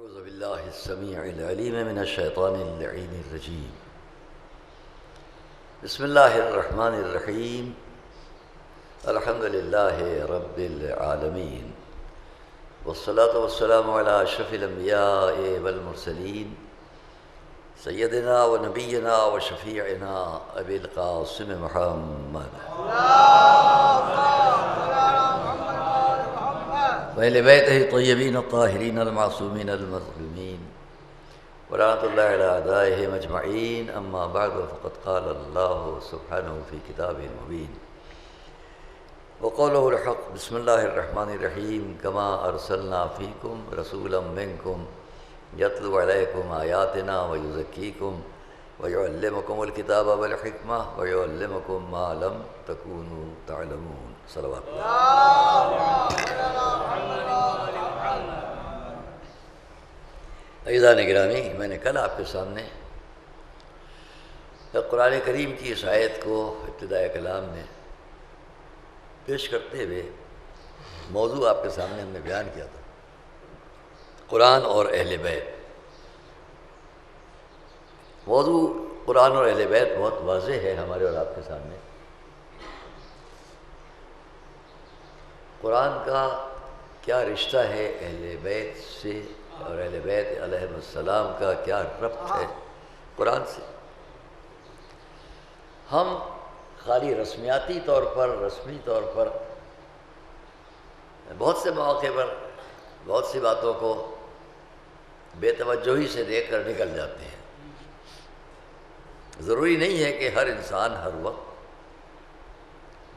أعوذ بالله السميع العليم من الشيطان اللعين الرجيم. بسم الله الرحمن الرحيم. الحمد لله رب العالمين، والصلاة والسلام على أشرف الأنبياء والمرسلين سيدنا ونبينا وشفيعنا أبي القاسم محمد وأهل بيته الطيبين الطاهرين المعصومين المظلومين ورحمة الله على أعدائهم أجمعين. أما بعد، فقد قال الله سبحانه في كتابه المبين وقوله الحق. بسم الله الرحمن الرحيم. كما أرسلنا فيكم رسولا منكم يتلو عليكم آياتنا ويزكيكم ويعلمكم الكتاب والحكمة ويعلمكم ما لم تكونوا تعلمون. صلوات عزیزان گرامی، میں نے کل آپ کے سامنے قرآن کریم کی اس آیت کو ابتدائے کلام میں پیش کرتے ہوئے موضوع آپ کے سامنے ہم نے بیان کیا تھا، قرآن اور اہل بیت. موضوع قرآن اور اہل بیت بہت واضح ہے ہمارے اور آپ کے سامنے. قرآن کا کیا رشتہ ہے اہل بیت سے، اور اہل بیت علیہ السلام کا کیا ربط ہے قرآن سے. ہم خالی رسمی طور پر بہت سے مواقع پر بہت سی باتوں کو بے توجہی سے دیکھ کر نکل جاتے ہیں. ضروری نہیں ہے کہ ہر انسان ہر وقت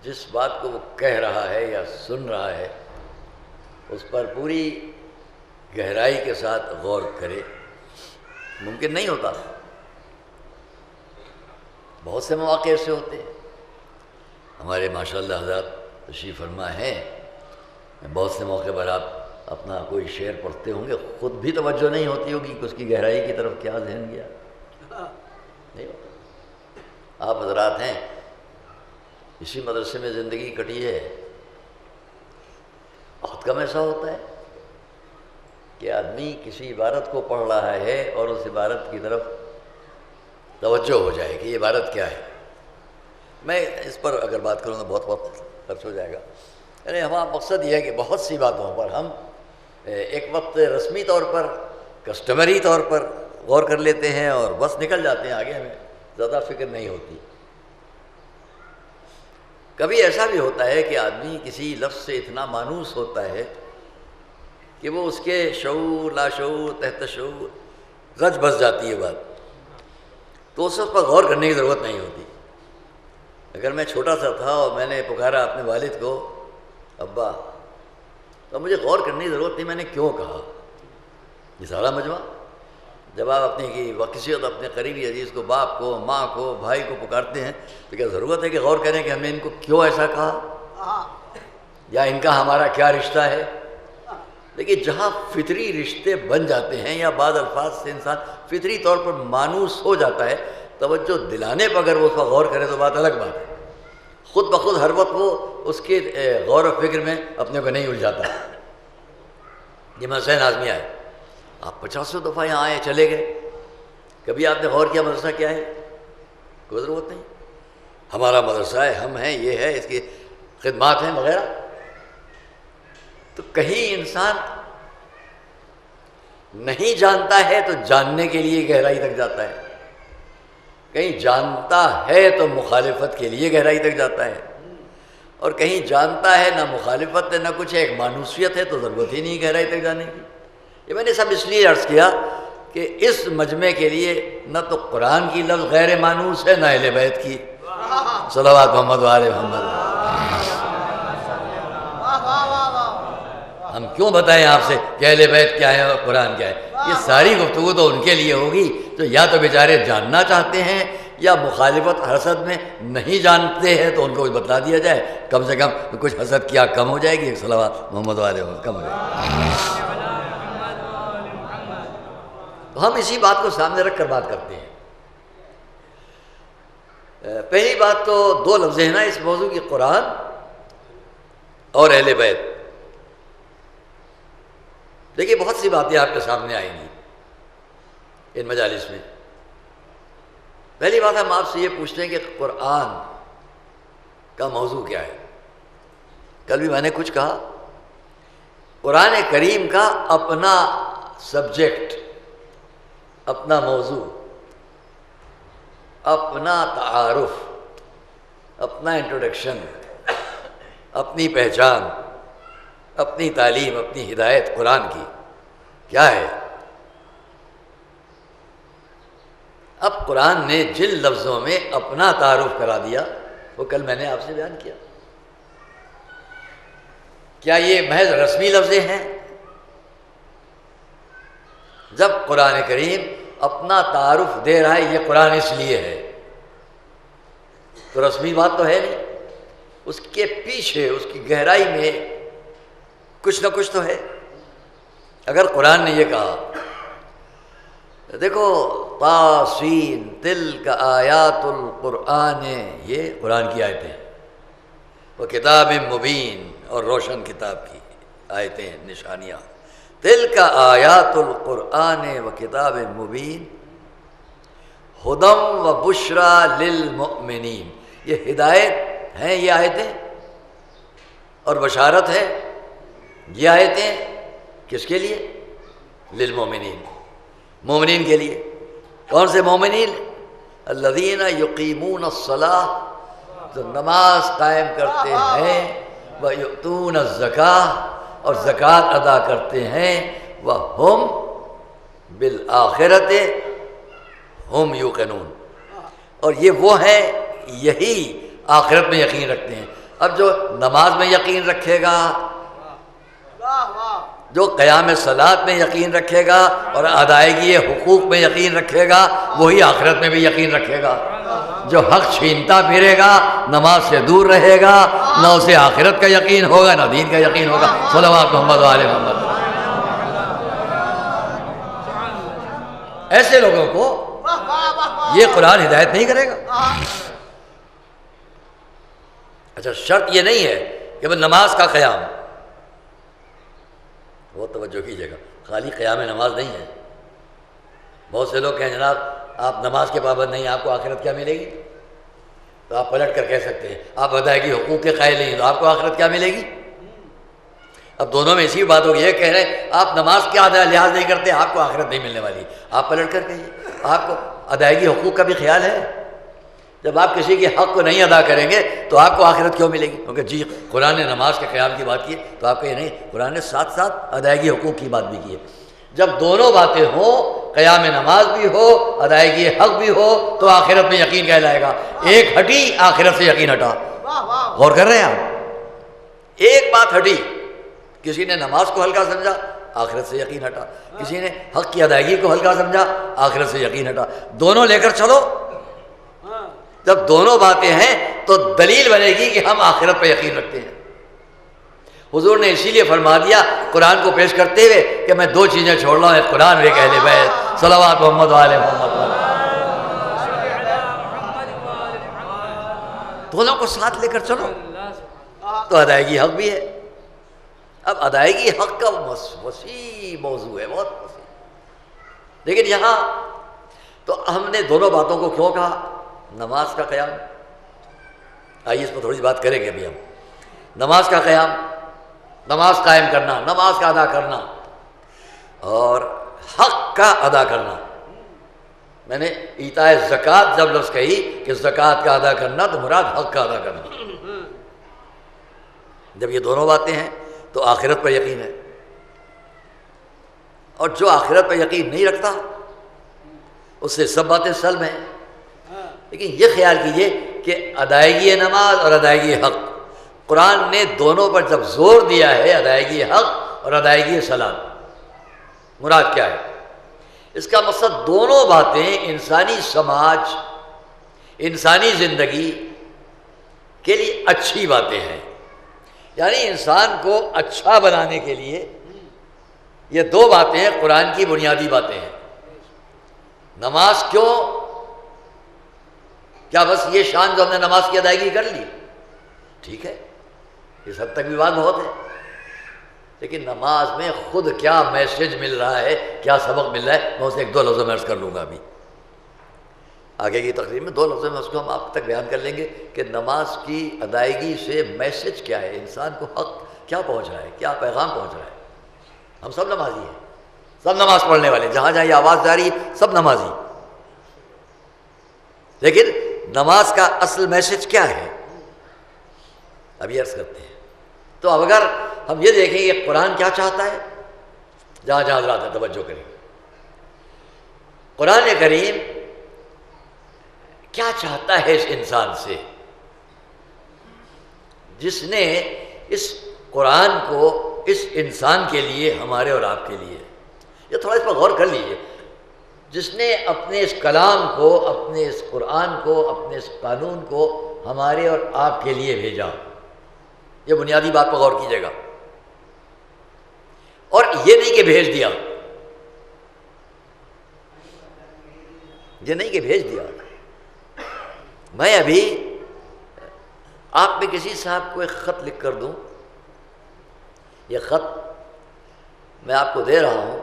جس بات کو وہ کہہ رہا ہے یا سن رہا ہے اس پر پوری گہرائی کے ساتھ غور کرے. ممکن نہیں ہوتا. بہت سے مواقع ایسے ہوتے ہیں. ہمارے ماشاءاللہ حضرات تشریف فرما ہیں، بہت سے موقع پر آپ اپنا کوئی شعر پڑھتے ہوں گے، خود بھی توجہ نہیں ہوتی ہوگی کہ اس کی گہرائی کی طرف کیا ذہن گیا. نہیں ہوتا. آپ حضرات ہیں، اسی مدرسے میں زندگی کٹی ہے. بہت کم ایسا ہوتا ہے کہ آدمی کسی عبارت کو پڑھ رہا ہے اور اس عبارت کی طرف توجہ ہو جائے کہ یہ عبارت کیا ہے. میں اس پر اگر بات کروں تو بہت وقت خرچ ہو جائے گا. یعنی ہمارا مقصد یہ ہے کہ بہت سی باتوں پر ہم ایک وقت رسمی طور پر کسٹمری طور پر غور کر لیتے ہیں اور بس نکل جاتے ہیں آگے، ہمیں زیادہ فکر نہیں ہوتی. کبھی ایسا بھی ہوتا ہے کہ آدمی کسی لفظ سے اتنا مانوس ہوتا ہے کہ وہ اس کے شعور، لاشعور، تحت شعور رچ بس جاتی ہے بات، تو اس پر غور کرنے کی ضرورت نہیں ہوتی. اگر میں چھوٹا سا تھا اور میں نے پکارا اپنے والد کو ابا، تو مجھے غور کرنے کی ضرورت نہیں میں نے کیوں کہا. یہ سارا مجمع جب آپ اپنی کسی وقت اپنے قریبی عزیز کو، باپ کو، ماں کو، بھائی کو پکارتے ہیں تو کیا ضرورت ہے کہ غور کریں کہ ہم نے ان کو کیوں ایسا کہا یا ان کا ہمارا کیا رشتہ ہے. لیکن جہاں فطری رشتے بن جاتے ہیں یا بعض الفاظ سے انسان فطری طور پر مانوس ہو جاتا ہے، توجہ دلانے پر اگر وہ اس پر غور کرے تو بات الگ بات ہے. خود بخود ہر وقت وہ اس کے غور و فکر میں اپنے کو نہیں الجھاتا. یہ مسئلہ آدمی آئے، آپ 50 دفعہ یہاں آئے چلے گئے، کبھی آپ نے غور کیا مدرسہ کیا ہے؟ کوئی ضرورت نہیں. ہمارا مدرسہ ہے، ہم ہیں، یہ ہے، اس کی خدمات ہیں وغیرہ. تو کہیں انسان نہیں جانتا ہے تو جاننے کے لیے گہرائی تک جاتا ہے، کہیں جانتا ہے تو مخالفت کے لیے گہرائی تک جاتا ہے، اور کہیں جانتا ہے نہ مخالفت ہے نہ کچھ ہے، ایک مانوسیت ہے تو ضرورت ہی نہیں گہرائی تک جانے کی. یہ میں نے سب اس لیے عرض کیا کہ اس مجمع کے لیے نہ تو قرآن کی لفظ غیر مانوس ہے نہ اہل بیت کی. صلوات محمد و آل محمد. ہم کیوں بتائیں آپ سے کہ اہل بیت کیا ہے اور قرآن کیا ہے؟ یہ ساری گفتگو تو ان کے لیے ہوگی تو یا تو بیچارے جاننا چاہتے ہیں یا مخالفت حسد میں نہیں جانتے ہیں تو ان کو بتلا دیا جائے، کم سے کم کچھ حسد کیا کم ہو جائے گی. صلوات محمد والے کم ہو جائے گی. تو ہم اسی بات کو سامنے رکھ کر بات کرتے ہیں. پہلی بات تو دو لفظ ہیں نا اس موضوع کی، قرآن اور اہل بیت. دیکھیے بہت سی باتیں آپ کے سامنے آئیں گی ان مجالس میں۔ پہلی بات ہم آپ سے یہ پوچھتے ہیں کہ قرآن کا موضوع کیا ہے؟ کل بھی میں نے کچھ کہا، قرآن کریم کا اپنا سبجیکٹ، اپنا موضوع، اپنا تعارف، اپنا انٹروڈکشن، اپنی پہچان، اپنی تعلیم، اپنی ہدایت قرآن کی کیا ہے؟ اب قرآن نے جن لفظوں میں اپنا تعارف کرا دیا وہ کل میں نے آپ سے بیان کیا۔ کیا یہ محض رسمی لفظ ہیں؟ جب قرآن کریم اپنا تعارف دے رہا ہے یہ قرآن اس لیے ہے، تو رسمی بات تو ہے نہیں، اس کے پیچھے، اس کی گہرائی میں کچھ نہ کچھ تو ہے۔ اگر قرآن نے یہ کہا، دیکھو طاسین تلک آیات القرآن، یہ قرآن کی آیتیں ہیں، وہ کتاب مبین اور روشن کتاب کی آیتیں، نشانیاں، تلک آیات القرآن و کتاب مبین ہدی و بشری للمؤمنین، یہ ہدایت ہیں یہ آیتیں اور بشارت ہے یہ آیتیں، کس کے لیے؟ للمؤمنین، مومنین کے لیے۔ کون سے مومنین؟ الذین یقیمون الصلاۃ، جو نماز قائم کرتے ہیں، ویؤتون الزکاۃ، اور زکوٰۃ ادا کرتے ہیں، وہم بالآخرۃ ہم یوقنون، اور یہ وہ ہیں یہی آخرت میں یقین رکھتے ہیں۔ اب جو نماز میں یقین رکھے گا، جو قیام صلاۃ میں یقین رکھے گا اور ادائیگی حقوق میں یقین رکھے گا، وہی آخرت میں بھی یقین رکھے گا۔ جو حق چھینتا پھرے گا، نماز سے دور رہے گا، نہ اسے آخرت کا یقین ہوگا نہ دین کا یقین ہوگا۔ صلوات محمد و آل محمد۔ ایسے لوگوں کو یہ قرآن ہدایت نہیں کرے گا۔ اچھا، شرط یہ نہیں ہے کہ وہ نماز کا قیام، بہت توجہ کیجیے گا، خالی قیام نماز نہیں ہے۔ بہت سے لوگ کہیں جناب آپ نماز کے پابند نہیں، آپ کو آخرت کیا ملے گی؟ تو آپ پلٹ کر کہہ سکتے ہیں آپ ادائیگی حقوق کے قائل نہیں، تو آپ کو آخرت کیا ملے گی؟ اب دونوں میں اسی بات ہوگی، یہ کہہ رہے ہیں آپ نماز کا لحاظ نہیں کرتے، آپ کو آخرت نہیں ملنے والی۔ آپ پلٹ کر کہیے آپ کو ادائیگی حقوق کا بھی خیال ہے؟ جب آپ کسی کے حق کو نہیں ادا کریں گے تو آپ کو آخرت کیوں ملے گی؟ کیونکہ جی قرآن نے نماز کے قیام کی بات کی ہے، تو آپ کہیں نہیں، قرآن نے ساتھ ساتھ ادائیگی حقوق کی بات بھی کی ہے۔ جب دونوں باتیں ہوں، قیام نماز بھی ہو، ادائیگی حق بھی ہو، تو آخرت میں یقین کہلائے گا۔ ایک ہٹی، آخرت سے یقین ہٹا۔ غور کر رہے ہیں آپ؟ ایک بات ہٹی، کسی نے نماز کو ہلکا سمجھا، آخرت سے یقین ہٹا، کسی نے حق کی ادائیگی کو ہلکا سمجھا، آخرت سے یقین ہٹا۔ دونوں لے کر چلو، جب دونوں باتیں ہیں تو دلیل بنے گی کہ ہم آخرت پہ یقین رکھتے ہیں۔ حضور نے اسی لیے فرما دیا قرآن کو پیش کرتے ہوئے کہ میں دو چیزیں چھوڑ رہا ہوں، ایک قرآن اور ایک اہل بیت۔ صلوات محمد و آل محمد۔ دونوں کو ساتھ لے کر چلو تو ادائیگی حق بھی ہے۔ اب ادائیگی حق کا وسیع موضوع ہے، بہت وسیع، لیکن یہاں تو ہم نے دونوں باتوں کو کیوں کہا؟ نماز کا قیام، آئیے اس پر تھوڑی سی بات کریں گے ابھی ہم۔ نماز کا قیام، نماز قائم کرنا، نماز کا ادا کرنا اور حق کا ادا کرنا۔ میں نے ایتاء زکوٰۃ جب لفظ کہی کہ زکوٰۃ کا ادا کرنا تو مراد حق کا ادا کرنا۔ جب یہ دونوں باتیں ہیں تو آخرت پر یقین ہے، اور جو آخرت پر یقین نہیں رکھتا اس سے سب باتیں سلب ہیں۔ لیکن یہ خیال کیجئے کہ ادائیگی نماز اور ادائیگی حق، قرآن نے دونوں پر جب زور دیا ہے، ادائیگی حق اور ادائیگی صلاۃ، مراد کیا ہے؟ اس کا مقصد دونوں باتیں انسانی سماج، انسانی زندگی کے لیے اچھی باتیں ہیں، یعنی انسان کو اچھا بنانے کے لیے یہ دو باتیں قرآن کی بنیادی باتیں ہیں۔ نماز کیوں؟ کیا بس یہ شان جو ہم نے نماز کی ادائیگی کر لی ٹھیک ہے؟ اس حد تک بھی بات بہت ہے، لیکن نماز میں خود کیا میسج مل رہا ہے، کیا سبق مل رہا ہے، میں اسے ایک دو لفظوں میں عرض کر لوں گا ابھی آگے کی تقریر میں، 2 لفظوں میں اس کو ہم آپ تک بیان کر لیں گے کہ نماز کی ادائیگی سے میسج کیا ہے، انسان کو حق کیا پہنچ رہا ہے، کیا پیغام پہنچ رہا ہے۔ ہم سب نمازی ہیں، سب نماز پڑھنے والے، جہاں جہاں یہ آواز جا رہی ہے سب نمازی، لیکن نماز کا اصل میسج کیا ہے ابھی عرض کرتے ہیں۔ تو اب اگر ہم یہ دیکھیں کہ قرآن کیا چاہتا ہے، جہاں جہاں حضرات ہیں توجہ کریں، قرآن کریم کیا چاہتا ہے اس انسان سے جس نے اس قرآن کو اس انسان کے لیے، ہمارے اور آپ کے لیے، یہ تھوڑا اس پر غور کر لیجئے، جس نے اپنے اس کلام کو، اپنے اس قرآن کو، اپنے اس قانون کو ہمارے اور آپ کے لیے بھیجا، یہ بنیادی بات پر غور کیجیے گا۔ اور یہ نہیں کہ بھیج دیا، یہ نہیں کہ بھیج دیا۔ میں ابھی آپ میں کسی صاحب کو ایک خط لکھ کر دوں، یہ خط میں آپ کو دے رہا ہوں،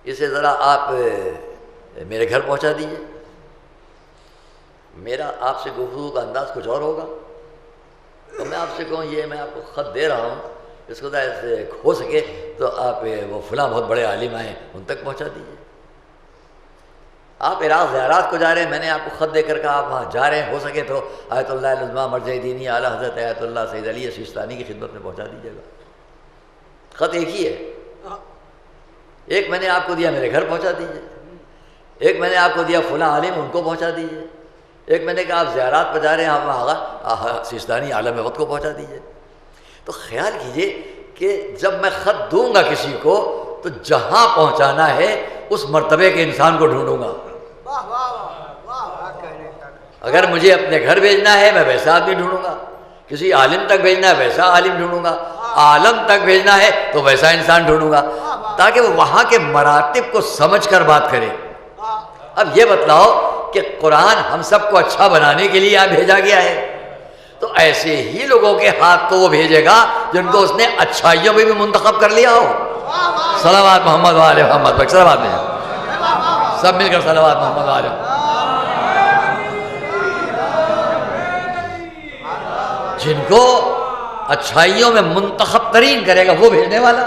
اسے ذرا آپ میرے گھر پہنچا دیجئے، میرا آپ سے گفتگو کا انداز کچھ اور ہوگا، تو میں آپ سے کہوں یہ میں آپ کو خط دے رہا ہوں، اس کو ہو سکے تو آپ وہ فلاں بہت بڑے عالم آئے ان تک پہنچا دیجئے۔ آپ عراق زیارات کو جا رہے ہیں، میں نے آپ کو خط دے کر کہا آپ وہاں جا رہے ہیں، ہو سکے تو آیت اللہ العظمیٰ مرجع دینی اعلیٰ حضرت آیت اللہ سید علی سیستانی کی خدمت میں پہنچا دیجیے گا۔ خط ایک ہی ہے، ایک میں نے آپ کو دیا میرے گھر پہنچا دیجیے، ایک میں نے آپ کو دیا فلاں عالم ان کو پہنچا دیجیے، ایک میں نے کہا آپ زیارات پر جا رہے ہیں، آپ وہاں سیستانی عالم وقت کو پہنچا دیجیے۔ تو خیال کیجئے کہ جب میں خط دوں گا کسی کو تو جہاں پہنچانا ہے اس مرتبے کے انسان کو ڈھونڈوں گا۔ اگر مجھے اپنے گھر بھیجنا ہے میں ویسا آدمی ڈھونڈوں گا، کسی عالم تک بھیجنا ہے ویسا عالم ڈھونڈوں گا، عالم تک بھیجنا ہے تو ویسا انسان ڈھونڈوں گا، تاکہ وہ وہاں کے مراتب کو سمجھ کر بات کرے۔ اب یہ بتلاؤ کہ قرآن ہم سب کو اچھا بنانے کے لیے یہاں بھیجا گیا ہے، تو ایسے ہی لوگوں کے ہاتھ تو وہ بھیجے گا جن کو اس نے اچھائیوں میں بھی منتخب کر لیا ہو۔ صلوات محمد و آل محمد، صلوات میں سب مل کر صلوات محمد و آل محمد۔ جن کو اچھائیوں میں منتخب ترین کرے گا وہ بھیجنے والا،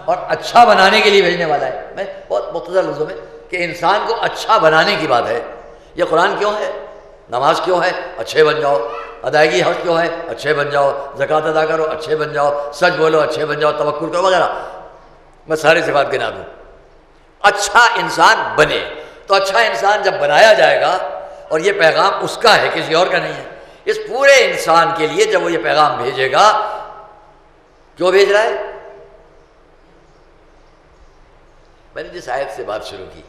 اور اچھا بنانے کے لیے بھیجنے والا ہے۔ میں بہت مختصر لفظوں میں کہ انسان کو اچھا بنانے کی بات ہے۔ یہ قرآن کیوں ہے، نماز کیوں ہے، اچھے بن جاؤ، ادائیگی حق کیوں ہے، اچھے بن جاؤ، زکوٰۃ ادا کرو اچھے بن جاؤ، سچ بولو اچھے بن جاؤ، توکل کرو وغیرہ، میں سارے صفات گنا دوں۔ اچھا انسان بنے، تو اچھا انسان جب بنایا جائے گا، اور یہ پیغام اس کا ہے کسی اور کا نہیں ہے، اس پورے انسان کے لیے جب وہ یہ پیغام بھیجے گا، کیوں بھیج رہا ہے؟ میں نے جس آیت سے بات شروع کی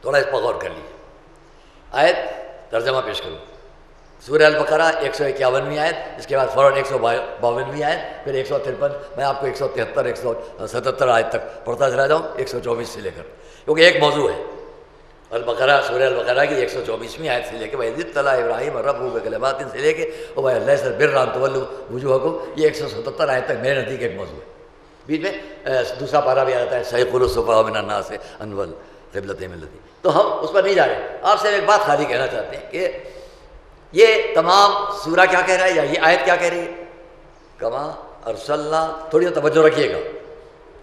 تھوڑا اس پر غور کر لیجیے۔ آیت ترجمہ پیش کروں، سورہ البقرہ 151ویں آیت، اس کے بعد فوراً 152ویں آیت، پھر 153، میں آپ کو 173 177 آیت تک پڑھتا چلا جاؤں، 124 سے لے کر، کیونکہ ایک موضوع ہے البقرہ، سورہ البقرہ کی 124ویں آیت سے لے کے وَإِذِ ابْتَلَىٰ إِبْرَاهِيمَ رَبُّهُ بِكَلِمَاتٍ سے لے کے وَإِلَّا لَيْسَ الْبِرَّ أَن تُوَلُّوا وُجُوهَكُمْ، یہ 177 آیت تک میرے نزدیک ایک موضوع ہے۔ بیچ میں دوسرا پارہ بھی آتا ہے سَيَقُولُ السُّفَهَاءُ مِنَ النَّاسِ أَنْ وَلْ قِبْلَتِهِمُ الَّتِي، تو ہم اس پر نہیں جا رہے۔ آپ سے ایک بات خالی کہنا چاہتے ہیں کہ یہ تمام سورہ کیا کہہ رہا ہے، یا یہ آیت کیا کہہ رہی ہے؟ کما ارسلنا، تھوڑی توجہ رکھیے گا،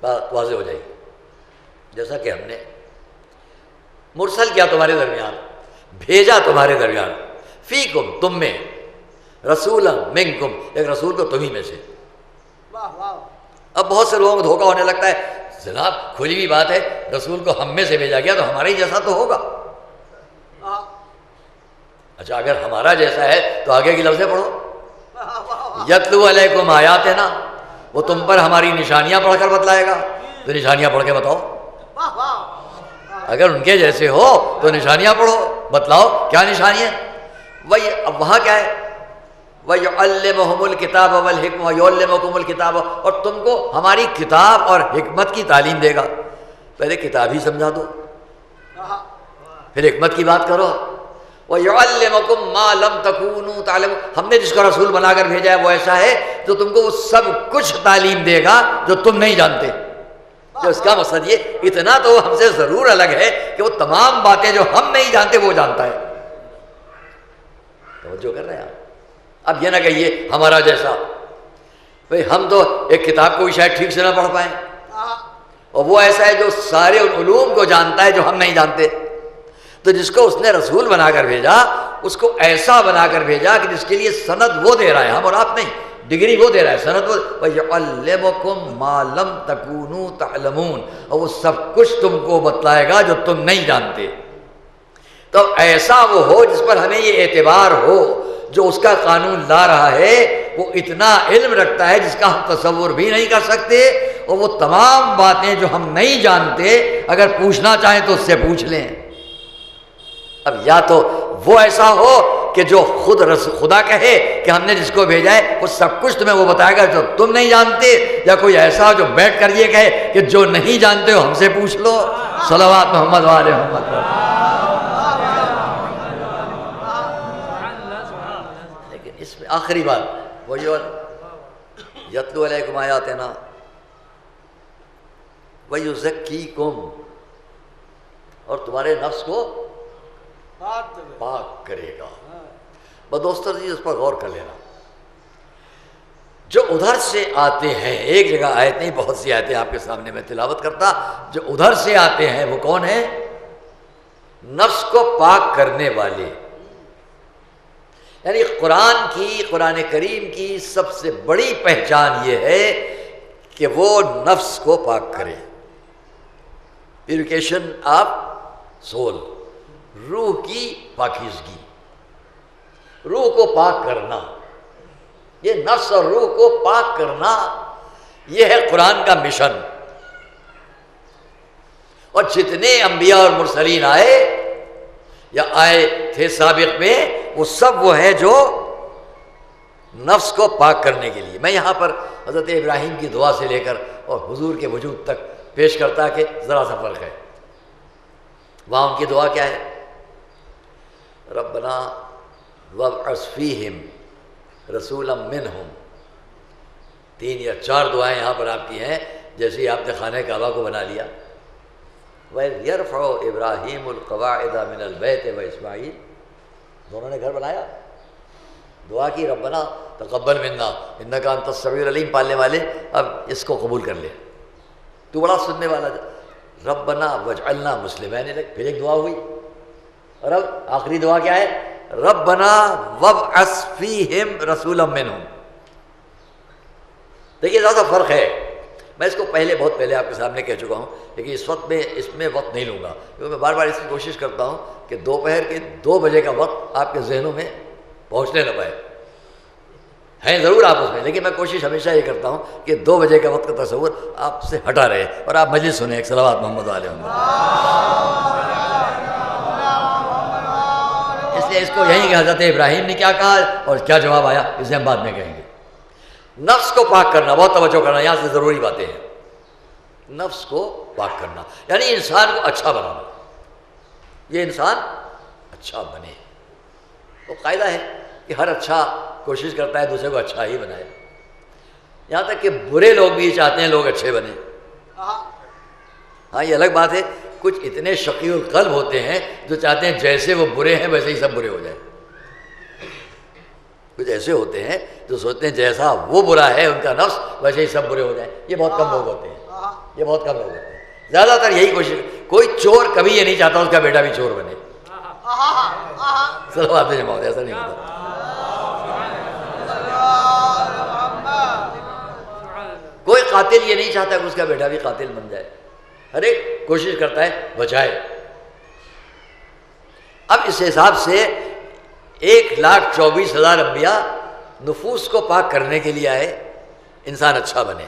بات واضح ہو جائے گی۔ جیسا کہ ہم نے مرسل کیا تمہارے درمیان، بھیجا تمہارے درمیان، فیکم تم میں، رسولا منکم ایک رسول کو تمہیں میں سے۔ اب بہت سے لوگوں کو دھوکہ ہونے لگتا ہے، جناب کھلی ہوئی بات ہے، رسول کو ہم میں سے بھیجا گیا تو ہمارے ہی جیسا تو ہوگا۔ اچھا اگر ہمارا جیسا ہے تو آگے کی لفظیں پڑھو، یتلو علیکم آیاتنا، وہ تم پر ہماری نشانیاں پڑھ کر بتلائے گا، تو نشانیاں پڑھ کے بتاؤ۔ اگر ان کے جیسے ہو تو نشانیاں پڑھو، بتلاؤ کیا نشانیاں۔ اب وہاں کیا ہے، وَيُعَلِّمُهُمُ الْكِتَابَ وَالْحِكْمَةَ وَيُعَلِّمُكُمُ الْكِتَابَ، اور تم کو ہماری کتاب اور حکمت کی تعلیم دے گا۔ پہلے کتاب ہی سمجھا دو، پھر حکمت کی بات کرو، وَيُعَلِّمُكُم مَّا لَمْ تَكُونُوا تَعْلَمُونَ، ہم نے جس کو رسول بنا کر بھیجا ہے وہ ایسا ہے جو تم کو وہ سب کچھ تعلیم دے گا جو تم نہیں جانتے. تو اس کا مقصد یہ اتنا تو ہم سے ضرور الگ ہے کہ وہ تمام باتیں جو ہم نہیں جانتے وہ جانتا ہے. توجہ کر رہے ہیں آپ؟ اب یہ نہ کہیے ہمارا جیسا، بھئی ہم تو ایک کتاب کو بھی شاید ٹھیک سے نہ پڑھ پائیں، اور وہ ایسا ہے جو سارے ان علوم کو جانتا ہے جو ہم نہیں جانتے. تو جس کو اس نے رسول بنا کر بھیجا اس کو ایسا بنا کر بھیجا کہ جس کے لیے سند وہ دے رہا ہے، ہم اور آپ نہیں، ڈگری وہ دے رہا ہے، سند وہ. وَيُعَلِّمُكُم مَّا لَمْ تَكُونُوا تَعْلَمُونَ، اور وہ سب کچھ تم کو بتلائے گا جو تم نہیں جانتے. تو ایسا وہ ہو جس پر ہمیں یہ اعتبار ہو، جو اس کا قانون لا رہا ہے وہ اتنا علم رکھتا ہے جس کا ہم تصور بھی نہیں کر سکتے، اور وہ تمام باتیں جو ہم نہیں جانتے اگر پوچھنا چاہیں تو اس سے پوچھ لیں. اب یا تو وہ ایسا ہو کہ جو خود خدا کہے کہ ہم نے جس کو بھیجا ہے وہ سب کچھ تمہیں وہ بتائے گا جو تم نہیں جانتے، یا کوئی ایسا ہو جو بیٹھ کر یہ کہے کہ جو نہیں جانتے ہو ہم سے پوچھ لو. صلوات محمد وآل محمد. لیکن اس میں آخری بات وہی یتلو علیکم آیاتنا ویزکیکم، اور تمہارے نفس کو پاک کرے گا. بدوستر جی اس پر غور کر لینا. جو ادھر سے آتے ہیں، ایک جگہ آیت نہیں بہت سی آیتیں آپ کے سامنے میں تلاوت کرتا، جو ادھر سے آتے ہیں وہ کون ہیں؟ نفس کو پاک کرنے والے. یعنی قرآن کریم کی سب سے بڑی پہچان یہ ہے کہ وہ نفس کو پاک کرے. پیوریفیکیشن آف سول، روح کی پاکیزگی، روح کو پاک کرنا، یہ نفس اور روح کو پاک کرنا یہ ہے قرآن کا مشن. اور جتنے انبیاء اور مرسلین آئے یا آئے تھے سابق میں، وہ سب وہ ہیں جو نفس کو پاک کرنے کے لیے. میں یہاں پر حضرت ابراہیم کی دعا سے لے کر اور حضور کے وجود تک پیش کرتا کہ ذرا سا فرق ہے. وہاں ان کی دعا کیا ہے؟ ربنا وابعث فیہم رسولا منہم. 3 یا 4 دعائیں یہاں پر آپ کی ہیں، جیسے ہی آپ نے خانہ کعبہ کو بنا لیا. وَإِذْ يَرْفَعُ إِبْرَاهِيمُ الْقَوَاعِدَ مِنَ الْبَيْتِ وَإِسْمَاعِيلُ، دونوں نے گھر بنایا. دعا کی ربنا تقبل منا انک انت السمیع العلیم. پالنے والے اب اس کو قبول کر لے، تو بڑا سننے والا. ربنا واجعلنا مسلمین لک، پھر ایک دعا ہوئی. اور اب آخری دعا کیا ہے؟ ربنا وابعث فیہم رسولا منہم. دیکھیے زیادہ فرق ہے. میں اس کو بہت پہلے آپ کے سامنے کہہ چکا ہوں، لیکن اس میں وقت نہیں لوں گا، کیونکہ میں بار بار اس کی کوشش کرتا ہوں کہ دوپہر کے 2 بجے کا وقت آپ کے ذہنوں میں پہنچنے نہ پائے. ہیں ضرور آپ اس میں، لیکن میں کوشش ہمیشہ یہ کرتا ہوں کہ 2 بجے کا وقت کا تصور آپ سے ہٹا رہے اور آپ مجلس سنیں. ایک صلوات محمد علیہ محمد. اس لیے اس کو یہیں کہ حضرت ابراہیم نے کیا کہا اور کیا جواب آیا اسے ہم بعد میں کہیں گے. نفس کو پاک کرنا، بہت توجہ کرنا، یہاں سے ضروری باتیں ہیں. نفس کو پاک کرنا یعنی انسان کو اچھا بنانا. یہ انسان اچھا بنے. وہ قاعدہ ہے کہ ہر اچھا کوشش کرتا ہے دوسرے کو اچھا ہی بنائے. یہاں تک کہ برے لوگ بھی چاہتے ہیں لوگ اچھے بنے. ہاں یہ الگ بات ہے، کچھ اتنے شقی القلب ہوتے ہیں جو چاہتے ہیں جیسے وہ برے ہیں ویسے ہی سب برے ہو جائیں. کچھ ایسے ہوتے ہیں جو سوچتے ہیں جیسا وہ برا ہے ان کا نفس ویسے ہی سب برے ہو جائیں. یہ بہت کم لوگ ہوتے ہیں، یہ بہت کم لوگ ہوتے ہیں. زیادہ تر یہی کوشش. کوئی چور کبھی یہ نہیں چاہتا اس کا بیٹا بھی چور بنے. صلوات جماعت، ایسا نہیں ہوتا. کوئی قاتل یہ نہیں چاہتا کہ اس کا بیٹا بھی قاتل بن جائے. ہر ایک کوشش کرتا ہے بچائے. اب اس حساب سے 1,24,000 انبیاء نفوس کو پاک کرنے کے لیے آئے، انسان اچھا بنے.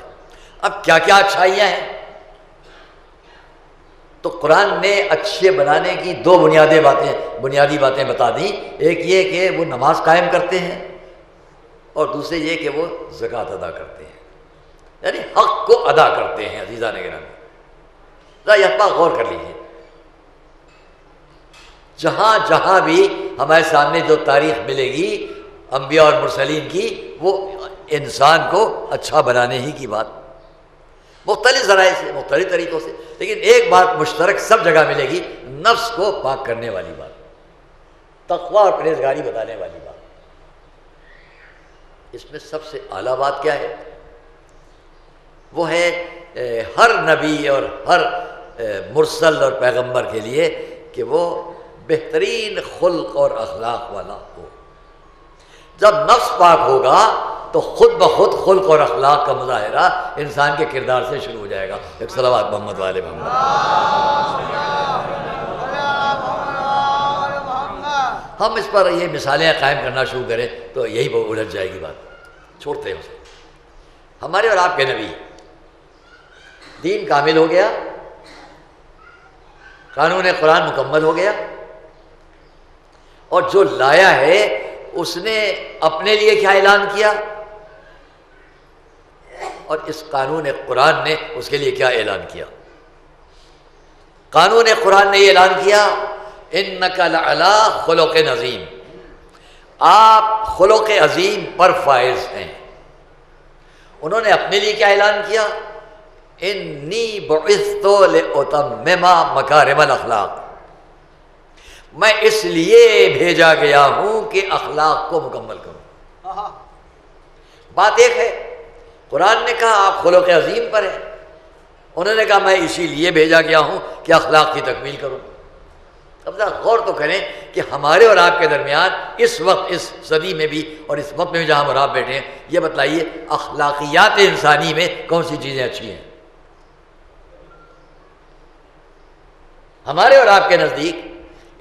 اب کیا کیا اچھائیاں ہیں؟ تو قرآن نے اچھے بنانے کی 2 بنیادی باتیں بتا دیں. ایک یہ کہ وہ نماز قائم کرتے ہیں، اور دوسرے یہ کہ وہ زکوٰۃ ادا کرتے ہیں، یعنی حق کو ادا کرتے ہیں. عزیزان گرامی ذرا یہ بات غور کر لیجیے. جہاں جہاں بھی ہمارے سامنے جو تاریخ ملے گی انبیاء اور مرسلین کی، وہ انسان کو اچھا بنانے ہی کی بات، مختلف ذرائع سے، مختلف طریقوں سے، لیکن ایک بات مشترک سب جگہ ملے گی، نفس کو پاک کرنے والی بات، تقویٰ اور پرہیزگاری بتانے والی بات۔ اس میں سب سے اعلیٰ بات کیا ہے؟ وہ ہے ہر نبی اور ہر مرسل اور پیغمبر کے لیے کہ وہ بہترین خلق اور اخلاق والا ہو۔ جب نفس پاک ہوگا تو خود بخود خلق اور اخلاق کا مظاہرہ انسان کے کردار سے شروع ہو جائے گا۔ ایک صلوات محمد والے محمد۔ ہم اس پر یہ مثالیں قائم کرنا شروع کریں تو یہی الجھ جائے گی بات، چھوڑتے ہیں اسے۔ ہمارے اور آپ کے نبی، دین کامل ہو گیا، قانون قرآن مکمل ہو گیا، اور جو لایا ہے اس نے اپنے لیے کیا اعلان کیا، اور اس قانون قرآن نے اس کے لیے کیا اعلان کیا؟ قانون قرآن نے یہ اعلان کیا اِنَّكَ لَعَلَىٰ خُلُقٍ عظیم، آپ خلق عظیم پر فائز ہیں۔ انہوں نے اپنے لیے کیا اعلان کیا؟ انی بعثت لأتمم مکارم الاخلاق، میں اس لیے بھیجا گیا ہوں کہ اخلاق کو مکمل کروں۔ بات ایک ہے، قرآن نے کہا آپ خلق عظیم پر ہیں، انہوں نے کہا میں اسی لیے بھیجا گیا ہوں کہ اخلاق کی تکمیل کروں۔ اب ذرا غور تو کریں کہ ہمارے اور آپ کے درمیان اس وقت، اس صدی میں بھی اور اس وقت میں بھی جہاں ہم اور آپ بیٹھے ہیں، یہ بتلائیے اخلاقیات انسانی میں کون سی چیزیں اچھی ہیں؟ ہمارے اور آپ کے نزدیک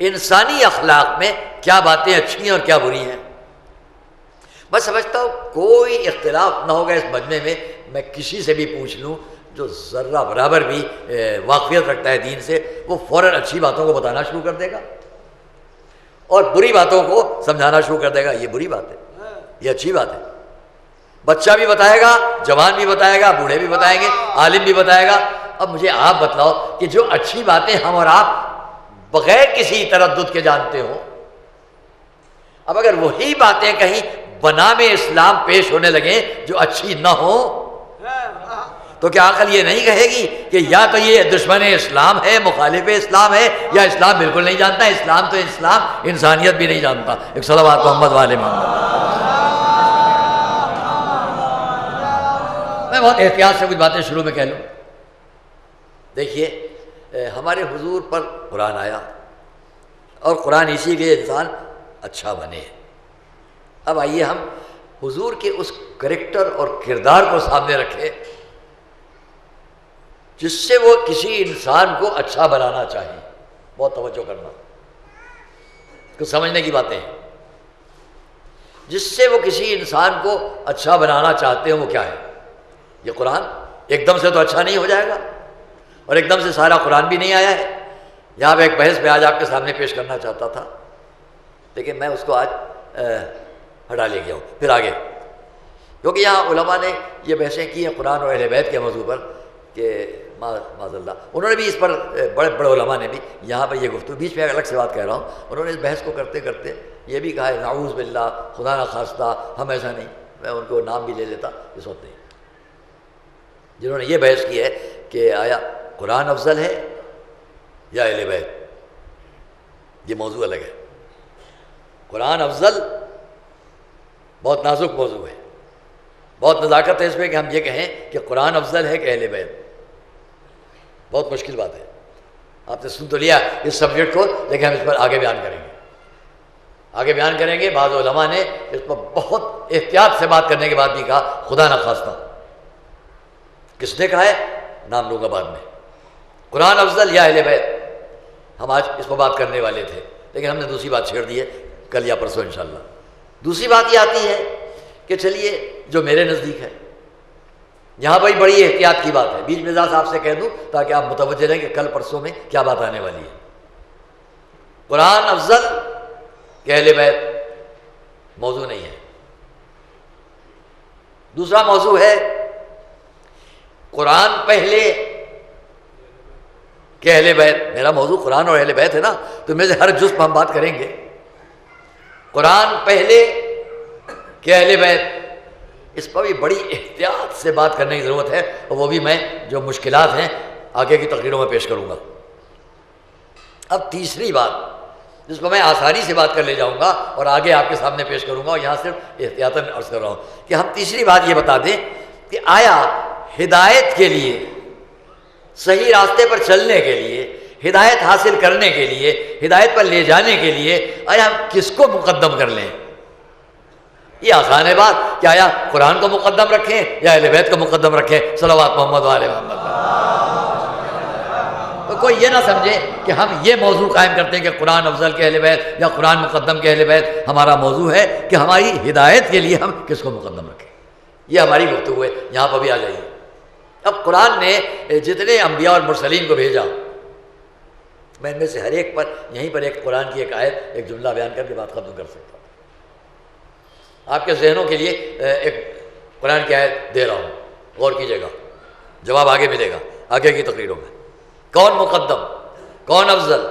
انسانی اخلاق میں کیا باتیں اچھی ہیں اور کیا بری ہیں؟ میں سمجھتا ہوں کوئی اختلاف نہ ہوگا اس مجمع میں، میں کسی سے بھی پوچھ لوں جو ذرہ برابر بھی واقفیت رکھتا ہے دین سے، وہ فوراً اچھی باتوں کو بتانا شروع کر دے گا اور بری باتوں کو سمجھانا شروع کر دے گا۔ یہ بری بات ہے، یہ اچھی بات ہے۔ بچہ بھی بتائے گا، جوان بھی بتائے گا، بوڑھے بھی بتائیں گے، عالم بھی بتائے گا۔ اب مجھے آپ بتلاؤ کہ جو اچھی باتیں ہم اور آپ بغیر کسی تردد کے جانتے ہوں، اب اگر وہی باتیں کہیں بنام اسلام پیش ہونے لگیں جو اچھی نہ ہوں، تو کیا عقل یہ نہیں کہے گی کہ یا تو یہ دشمن اسلام ہے، مخالف اسلام ہے، یا اسلام بالکل نہیں جانتا؟ اسلام تو اسلام، انسانیت بھی نہیں جانتا۔ ایک صلوات محمد والے محمد۔ میں بہت احتیاط سے کچھ باتیں شروع میں کہہ لوں۔ دیکھیے، ہمارے حضور پر قرآن آیا اور قرآن اسی لیے انسان اچھا بنے۔ اب آئیے ہم حضور کے اس کریکٹر اور کردار کو سامنے رکھیں جس سے وہ کسی انسان کو اچھا بنانا چاہیں۔ بہت توجہ کرنا، کچھ سمجھنے کی باتیں ہیں۔ جس سے وہ کسی انسان کو اچھا بنانا چاہتے ہیں وہ کیا ہے؟ یہ قرآن۔ ایک دم سے تو اچھا نہیں ہو جائے گا، اور ایک دم سے سارا قرآن بھی نہیں آیا ہے۔ یہاں پہ ایک بحث میں آج آپ کے سامنے پیش کرنا چاہتا تھا، لیکن میں اس کو آج ہٹا لے گیا ہوں۔ پھر آگے، کیونکہ یہاں علماء نے یہ بحثیں کی ہیں قرآن اور اہل بیت کے موضوع پر کہ معاذ اللہ، انہوں نے بھی اس پر، بڑے بڑے علماء نے بھی یہاں پر یہ گفتگو، بیچ میں الگ سے بات کہہ رہا ہوں، انہوں نے اس بحث کو کرتے کرتے یہ بھی کہا ہے نعوذ باللہ، خدا نہ خواستہ ہم ایسا نہیں، میں ان کو نام بھی لے لیتا اس وقت نہیں، جنہوں نے یہ بحث کی ہے کہ آیا قرآن افضل ہے یا اہل بیت، یہ موضوع الگ ہے۔ قرآن افضل بہت نازک موضوع ہے، بہت نزاکت ہے اس میں کہ ہم یہ کہیں کہ قرآن افضل ہے کہ اہل بیت، بہت مشکل بات ہے۔ آپ نے سن تو لیا اس سبجیکٹ کو، لیکن ہم اس پر آگے بیان کریں گے، آگے بیان کریں گے۔ بعض علماء نے اس پر بہت احتیاط سے بات کرنے کے بعد بھی کہا خدا نہ خواستہ، کس نے کہا ہے نام لوں گا بعد میں، قرآن افضل یا اہل بیت۔ ہم آج اس پر بات کرنے والے تھے، لیکن ہم نے دوسری بات چھیڑ دی ہے، کل یا پرسوں انشاءاللہ۔ دوسری بات یہ آتی ہے کہ چلیے جو میرے نزدیک ہے، یہاں بھائی بڑی احتیاط کی بات ہے، بیچ میں ذات آپ سے کہہ دوں تاکہ آپ متوجہ رہیں کہ کل پرسوں میں کیا بات آنے والی ہے۔ قرآن افضل کہ اہل بیت موضوع نہیں ہے۔ دوسرا موضوع ہے قرآن پہلے کہ اہل بیت۔ میرا موضوع قرآن اور اہل بیت ہے نا، تو میں سے ہر جز پر ہم بات کریں گے، قرآن پہلے کہ اہل بیت؟ اس پر بھی بڑی احتیاط سے بات کرنے کی ضرورت ہے، اور وہ بھی میں جو مشکلات ہیں آگے کی تقریروں میں پیش کروں گا۔ اب تیسری بات جس کو میں آسانی سے بات کر لے جاؤں گا اور آگے آپ کے سامنے پیش کروں گا، اور یہاں صرف احتیاطاً عرض کر رہا ہوں کہ ہم تیسری بات یہ بتا دیں کہ آیا ہدایت کے لیے، صحیح راستے پر چلنے کے لیے، ہدایت حاصل کرنے کے لیے، ہدایت پر لے جانے کے لیے آیا ہم کس کو مقدم کر لیں؟ یہ آسان ہے بات کہ آیا قرآن کو مقدم رکھیں یا اہل بیت کو مقدم رکھیں، صلوات محمد و آل محمد۔ تو کوئی یہ نہ سمجھے کہ ہم یہ موضوع قائم کرتے ہیں کہ قرآن افضل کے اہل بیت یا قرآن مقدم کے اہل بیت۔ ہمارا موضوع ہے کہ ہماری ہدایت کے لیے ہم کس کو مقدم رکھیں، یہ ہماری گفتگو ہے۔ یہاں پر بھی آ جائیے۔ اب قرآن نے جتنے انبیاء اور مرسلین کو بھیجا، میں ان میں سے ہر ایک پر یہیں پر ایک قرآن کی ایک آیت، ایک جملہ بیان کر کے بات ختم کر سکتا ہوں۔ آپ کے ذہنوں کے لیے ایک قرآن کی آیت دے رہا ہوں، غور کیجیے گا، جواب آگے ملے گا آگے کی تقریروں میں۔ کون مقدم، کون افضل،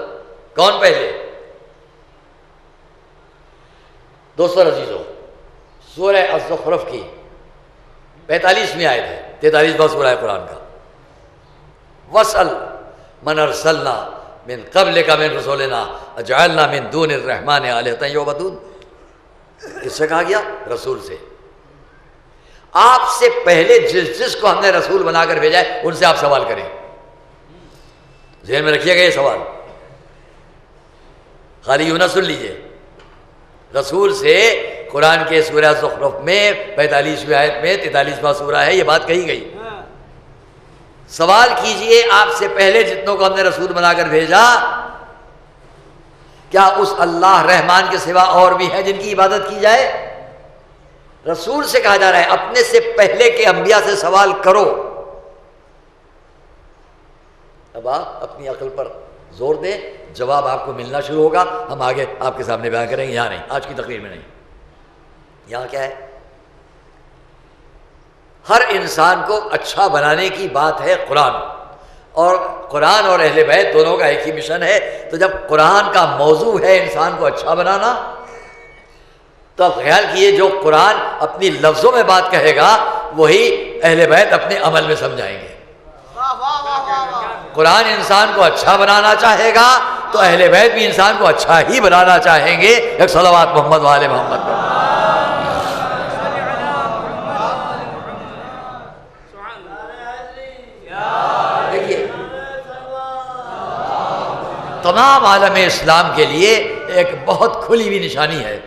کون پہلے؟ دوستو عزیزو، سورہ الزخرف کی 45ویں آیت ہے، 43واں سورہ ہے قرآن کا۔ وَاسْأَلْ مَنْ أَرْسَلْنَا مِنْ قَبْلِكَ مِنْ رُسُلِنَا أَجْعَلْنَا مِنْ دُونِ الرَّحْمَنِ آلِهَةً يُعْبَدُونَ۔ کس سے کہا گیا؟ رسول سے۔ آپ سے پہلے جس کو ہم نے رسول بنا کر بھیجا ہے ان سے آپ سوال کریں۔ ذہن میں رکھیے گا یہ سوال، خالی یوں نہ سن لیجئے۔ رسول سے قرآن کے سورہ زخرف میں 45ویں آیت میں 43واں سورہ ہے، یہ بات کہی گئی۔ سوال کیجئے آپ سے پہلے جتنوں کو ہم نے رسول بنا کر بھیجا، کیا اس اللہ رحمان کے سوا اور بھی ہیں جن کی عبادت کی جائے؟ رسول سے کہا جا رہا ہے اپنے سے پہلے کے انبیاء سے سوال کرو۔ اب آپ اپنی عقل پر زور دیں، جواب آپ کو ملنا شروع ہوگا، ہم آگے آپ کے سامنے بیان کریں گے، یہاں نہیں، آج کی تقریر میں نہیں۔ یہاں کیا ہے؟ ہر انسان کو اچھا بنانے کی بات ہے قرآن، اور قرآن اور اہل بیت دونوں کا ایک ہی مشن ہے۔ تو جب قرآن کا موضوع ہے انسان کو اچھا بنانا، تو اب خیال کیے جو قرآن اپنی لفظوں میں بات کہے گا وہی اہل بیت اپنے عمل میں سمجھائیں گے۔ قرآن انسان کو اچھا بنانا چاہے گا تو اہل بیت بھی انسان کو اچھا ہی بنانا چاہیں گے۔ ایک صلوات محمد و آل محمد۔ دیکھیے، تمام عالم اسلام کے لیے ایک بہت کھلی ہوئی نشانی ہے،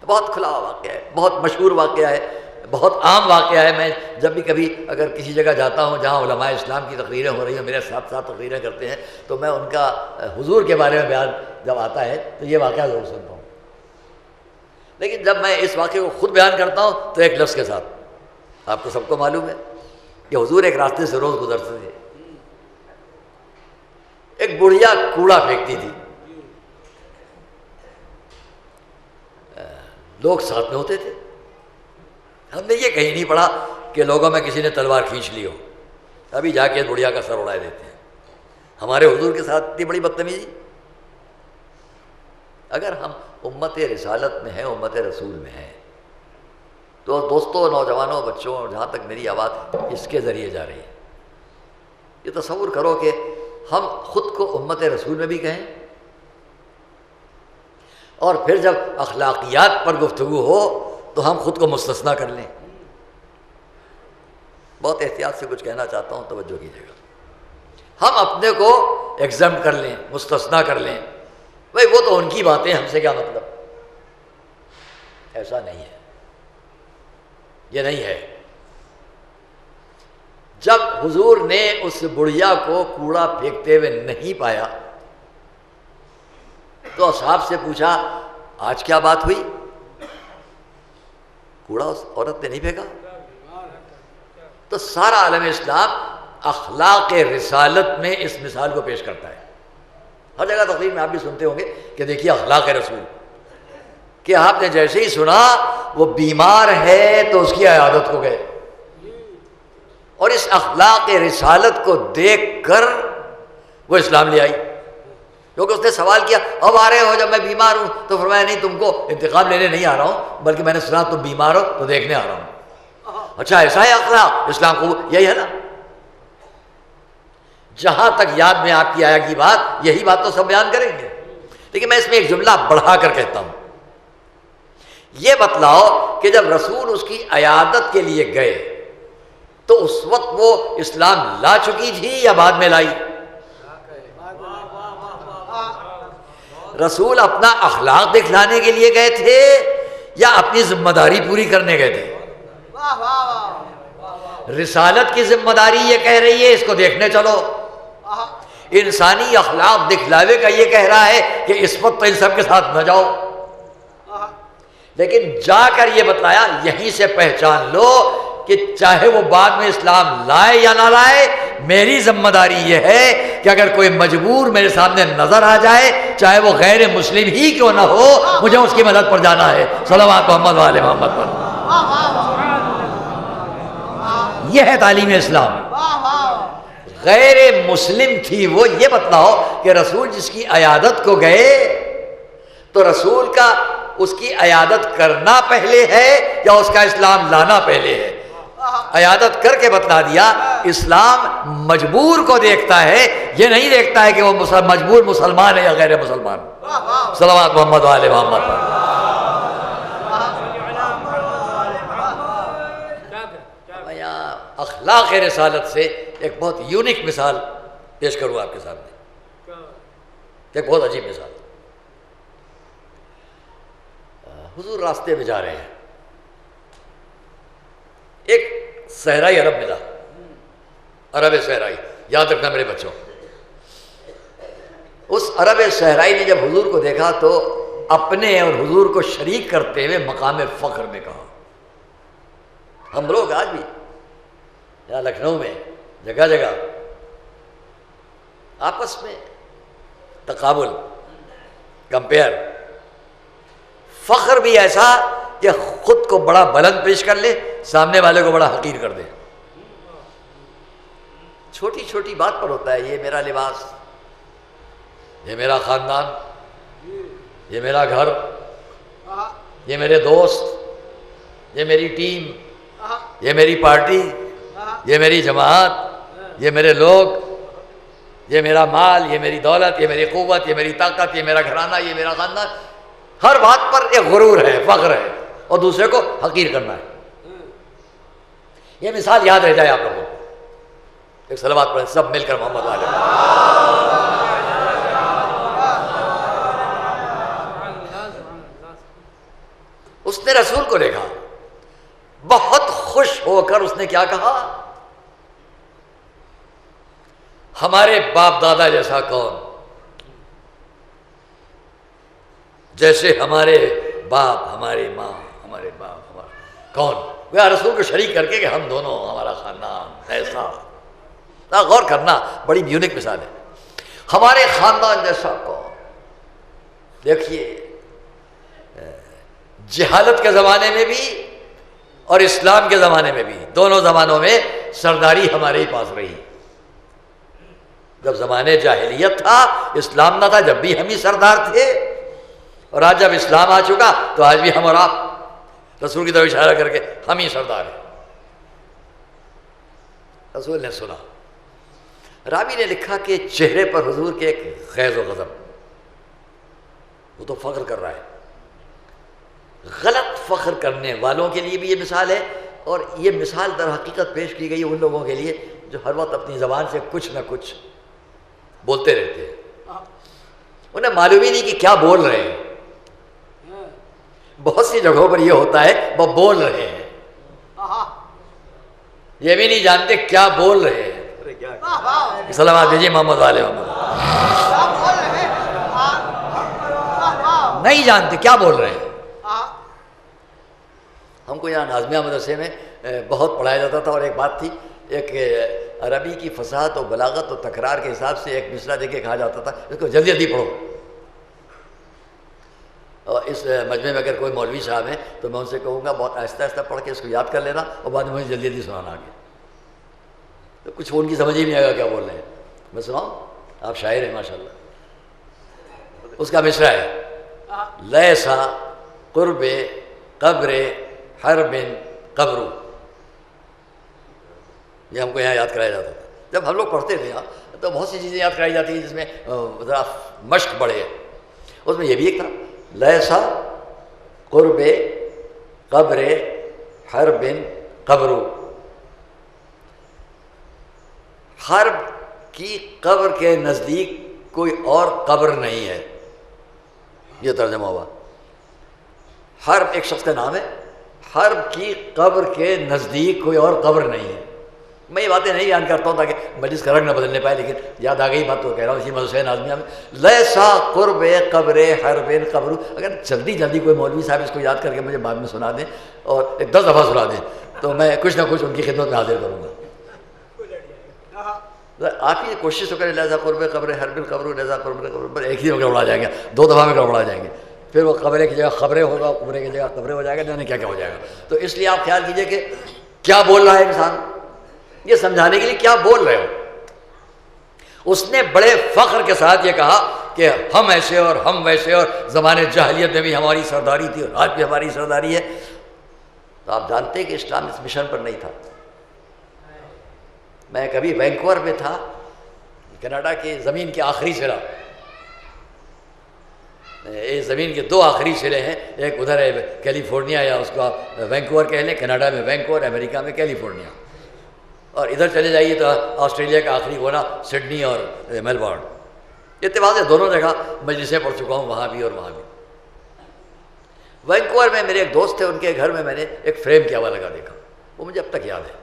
بہت کھلا واقعہ ہے، بہت مشہور واقعہ ہے، بہت عام واقعہ ہے۔ میں جب بھی کبھی اگر کسی جگہ جاتا ہوں جہاں علماء اسلام کی تقریریں ہو رہی ہیں، میرے ساتھ ساتھ تقریریں کرتے ہیں، تو میں ان کا حضور کے بارے میں بیان جب آتا ہے تو یہ واقعہ ضرور سنتا ہوں۔ لیکن جب میں اس واقعے کو خود بیان کرتا ہوں تو ایک لفظ کے ساتھ، آپ کو سب کو معلوم ہے کہ حضور ایک راستے سے روز گزرتے تھے، ایک بڑھیا کوڑا پھینکتی تھی، لوگ ساتھ میں ہوتے تھے۔ ہم نے یہ کہیں نہیں پڑھا کہ لوگوں میں کسی نے تلوار کھینچ لی ہو، ابھی جا کے بڑھیا کا سر اڑائے دیتے ہیں۔ ہمارے حضور کے ساتھ اتنی بڑی بدتمیزی۔ اگر ہم امت رسالت میں ہیں، امت رسول میں ہیں، تو دوستوں، نوجوانوں، بچوں، جہاں تک میری آواز اس کے ذریعے جا رہی ہے، یہ تصور کرو کہ ہم خود کو امت رسول میں بھی کہیں، اور پھر جب اخلاقیات پر گفتگو ہو تو ہم خود کو مستثنا کر لیں۔ بہت احتیاط سے کچھ کہنا چاہتا ہوں، توجہ کیجیے گا۔ ہم اپنے کو ایگزمپٹ کر لیں، مستثنا کر لیں، بھائی وہ تو ان کی باتیں، ہم سے کیا مطلب؟ ایسا نہیں ہے، یہ نہیں ہے۔ جب حضور نے اس بڑھیا کو کوڑا پھینکتے ہوئے نہیں پایا تو اصحاب سے پوچھا آج کیا بات ہوئی؟ کوڑا اس عورت نے نہیں پھینکا؟ تو سارا عالم اسلام اخلاق رسالت میں اس مثال کو پیش کرتا ہے۔ ہر جگہ تقریر میں آپ بھی سنتے ہوں گے کہ دیکھیے اخلاق رسول، کہ آپ نے جیسے ہی سنا وہ بیمار ہے تو اس کی عیادت کو گئے، اور اس اخلاق رسالت کو دیکھ کر وہ اسلام لے آئی۔ کیونکہ اس نے سوال کیا اب آ رہے ہو جب میں بیمار ہوں؟ تو فرمایا نہیں، تم کو انتقام لینے نہیں آ رہا ہوں، بلکہ میں نے سنا تم بیمار ہو تو دیکھنے آ رہا ہوں۔ اچھا ایسا ہے اخلاق اسلام کو، یہی ہے نا۔ جہاں تک یاد میں آپ کی آئے گی بات، یہی بات تو سب بیان کریں گے، لیکن میں اس میں ایک جملہ بڑھا کر کہتا ہوں، یہ بتلاؤ کہ جب رسول اس کی عیادت کے لیے گئے تو اس وقت وہ اسلام لا چکی تھی یا بعد میں لائی؟ رسول اپنا اخلاق دکھلانے کے لیے گئے تھے یا اپنی ذمہ داری پوری کرنے گئے تھے؟ رسالت کی ذمہ داری یہ کہہ رہی ہے اس کو دیکھنے چلو، انسانی اخلاق دکھلاوے کا یہ کہہ رہا ہے کہ اس وقت تو ان سب کے ساتھ نہ جاؤ، لیکن جا کر یہ بتلایا یہیں سے پہچان لو کہ چاہے وہ بعد میں اسلام لائے یا نہ لائے، میری ذمہ داری یہ ہے کہ اگر کوئی مجبور میرے سامنے نظر آ جائے، چاہے وہ غیر مسلم ہی کیوں نہ ہو، مجھے اس کی مدد پر جانا ہے۔ صلوات محمد و آل محمد پر۔ یہ ہے تعلیم اسلام۔ غیر مسلم تھی وہ، یہ بتلاؤ کہ رسول جس کی عیادت کو گئے تو رسول کا اس کی عیادت کرنا پہلے ہے یا اس کا اسلام لانا پہلے ہے؟ عیادت کر کے بتلا دیا اسلام مجبور کو دیکھتا ہے، یہ نہیں دیکھتا ہے کہ وہ مجبور مسلمان ہے یا غیر مسلمان۔ صلوات محمد و آل محمد پر۔ اخلاق رسالت سے ایک بہت یونیک مثال پیش کروں آپ کے سامنے، ایک بہت عجیب مثال۔ حضور راستے میں جا رہے ہیں، ایک صحرائی عرب ملا، عرب صحرائی، یاد رکھنا میرے بچوں۔ اس عرب صحرائی نے جب حضور کو دیکھا تو اپنے اور حضور کو شریک کرتے ہوئے مقام فخر میں کہا، ہم لوگ آج بھی یا لکھنؤ میں جگہ جگہ آپس میں تقابل، کمپیئر، فخر بھی ایسا کہ خود کو بڑا بلند پیش کر لے، سامنے والے کو بڑا حقیر کر دے۔ چھوٹی چھوٹی بات پر ہوتا ہے، یہ میرا لباس، یہ میرا خاندان، یہ میرا گھر، یہ میرے دوست، یہ میری ٹیم، یہ میری پارٹی، یہ میری جماعت، یہ میرے لوگ، یہ میرا مال، یہ میری دولت، یہ میری قوت، یہ میری طاقت، یہ میرا گھرانہ، یہ میرا خاندان۔ ہر بات پر ایک غرور ہے، فخر ہے، اور دوسرے کو حقیر کرنا ہے۔ یہ مثال یاد رہ جائے آپ لوگوں کو۔ ایک صلوات پڑھیں سب مل کر محمد والے۔ اس نے رسول کو دیکھا، بہت خوش ہو کر اس نے کیا کہا، ہمارے باپ دادا جیسا کون، جیسے ہمارے باپ، ہماری ماں، ہمارے باپ، ہمارا کون، وہ رسول کو شریک کر کے کہ ہم دونوں، ہمارا خاندان ایسا۔ غور کرنا، بڑی یونیک مثال ہے۔ ہمارے خاندان جیسا کون؟ دیکھیے، جہالت کے زمانے میں بھی اور اسلام کے زمانے میں بھی، دونوں زمانوں میں سرداری ہمارے ہی پاس رہی۔ جب زمانے جاہلیت تھا، اسلام نہ تھا، جب بھی ہم ہی سردار تھے، اور آج جب اسلام آ چکا تو آج بھی ہم اور آپ رسول کی طرف اشارہ کر کے ہم ہی سردار ہیں۔ رسول نے سنا، راوی نے لکھا کہ چہرے پر حضور کے ایک غیظ و غضب، وہ تو فخر کر رہا ہے۔ غلط فخر کرنے والوں کے لیے بھی یہ مثال ہے، اور یہ مثال در حقیقت پیش کی گئی ان لوگوں کے لیے جو ہر وقت اپنی زبان سے کچھ نہ کچھ بولتے رہتے ہیں، انہیں معلوم ہی نہیں کہ کیا بول رہے ہیں۔ بہت سی جگہوں پر یہ ہوتا ہے، وہ بول رہے ہیں، یہ بھی نہیں جانتے کیا بول رہے ہیں۔ سلامات دیجیے محمد والے محمد، نہیں جانتے کیا بول رہے ہیں۔ ہم کو یہاں نازمیہ مدرسے میں بہت پڑھایا جاتا تھا، اور ایک بات تھی، ایک عربی کی فصاحت و بلاغت و تکرار کے حساب سے ایک مصرع دے کے کہا جاتا تھا اس کو جلدی جلدی پڑھو۔ اور اس مجمع میں اگر کوئی مولوی صاحب ہیں تو میں ان سے کہوں گا بہت آہستہ آہستہ پڑھ کے اس کو یاد کر لینا، اور بعد میں مجھے جلدی جلدی سنانا آگے، تو کچھ ان کی سمجھ ہی نہیں آئے گا کیا بول رہے ہیں۔ میں سناؤں، آپ شاعر ہیں ماشاءاللہ۔ اس کا مصرع ہے لیسا قرب قبر حرب قبر. یہ ہم کو یہاں یاد کرایا جاتا تھا جب ہم لوگ پڑھتے تھے یہاں, تو بہت سی چیزیں یاد کرائی جاتی ہیں جس میں ذرا مشق بڑھے. اس میں یہ بھی ایک تھا لیسا قرب قبر حرب قبر. حرب کی قبر کے نزدیک کوئی اور قبر نہیں ہے, یہ ترجمہ ہوا. حرب ایک شخص کا نام ہے, حرب کی قبر کے نزدیک کوئی اور قبر نہیں ہے. میں یہ باتیں نہیں بیان کرتا ہوں تاکہ مجلس کا رنگ نہ بدلنے پائے, لیکن یاد آ گئی بات تو کہہ رہا ہوں اسی مدرسہ نازمیہ میں لیسا قرب قبر حرب قبر. اگر جلدی جلدی کوئی مولوی صاحب اس کو یاد کر کے مجھے بعد میں سنا دیں اور 10 دفعہ سنا دیں تو میں کچھ نہ کچھ ان کی خدمت میں حاضر کروں گا. آپ یہ کوشش تو کریں لیسا قرب قبر حرب قبر لیسا قرب قبر, ایک ہی میں گڑبڑا جائیں گے, 2 دفعہ میں گڑبڑا جائیں گے, پھر وہ قبرے کی جگہ خبریں ہوگا, قبرے کی جگہ قبریں ہو جائے گا, جانے کیا کیا ہو جائے گا. تو اس لیے آپ خیال کیجئے کہ کیا بول رہا ہے انسان, یہ سمجھانے کے لیے کیا بول رہے ہو. اس نے بڑے فخر کے ساتھ یہ کہا کہ ہم ایسے اور ہم ویسے, اور زمانے جاہلیت میں بھی ہماری سرداری تھی اور آج بھی ہماری سرداری ہے. تو آپ جانتے ہیں کہ اسلام اس مشن پر نہیں تھا. میں کبھی وینکوور میں تھا, کینیڈا کی زمین کے آخری سرا, اس زمین کے 2 آخری سرے ہیں, ایک ادھر ہے کیلیفورنیا, یا اس کو آپ وینکوور کہہ لیں, کینیڈا میں وینکوور, امریکہ میں کیلیفورنیا, اور ادھر چلے جائیے تو آسٹریلیا کا آخری کونا سڈنی اور میلبورن. اتفاق سے دونوں جگہ مجلسیں پڑھ چکا ہوں, وہاں بھی اور وہاں بھی. وینکوور میں میرے ایک دوست تھے, ان کے گھر میں نے ایک فریم کیا ہوا لگا دیکھا, وہ مجھے اب تک یاد ہے.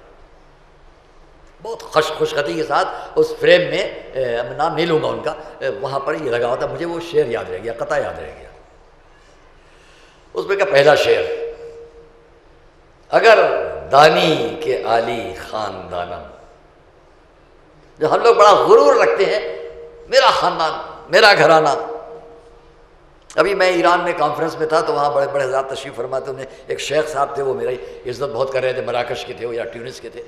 بہت خوشخطی کے ساتھ اس فریم میں, میں نام نہیں لوں گا ان کا, وہاں پر یہ لگا ہوا تھا. مجھے وہ شعر یاد رہ گیا, قطعہ یاد رہ گیا. اس میں کا پہلا شعر, اگر دانی کے عالی خاندانم. جو ہم لوگ بڑا غرور رکھتے ہیں, میرا خاندان, میرا گھرانہ. ابھی میں ایران میں کانفرنس میں تھا تو وہاں بڑے بڑے حضرات تشریف فرماتے. انہیں ایک شیخ صاحب تھے, وہ میری عزت بہت کر رہے تھے, مراکش کے تھے وہ یا ٹیونس کے تھے,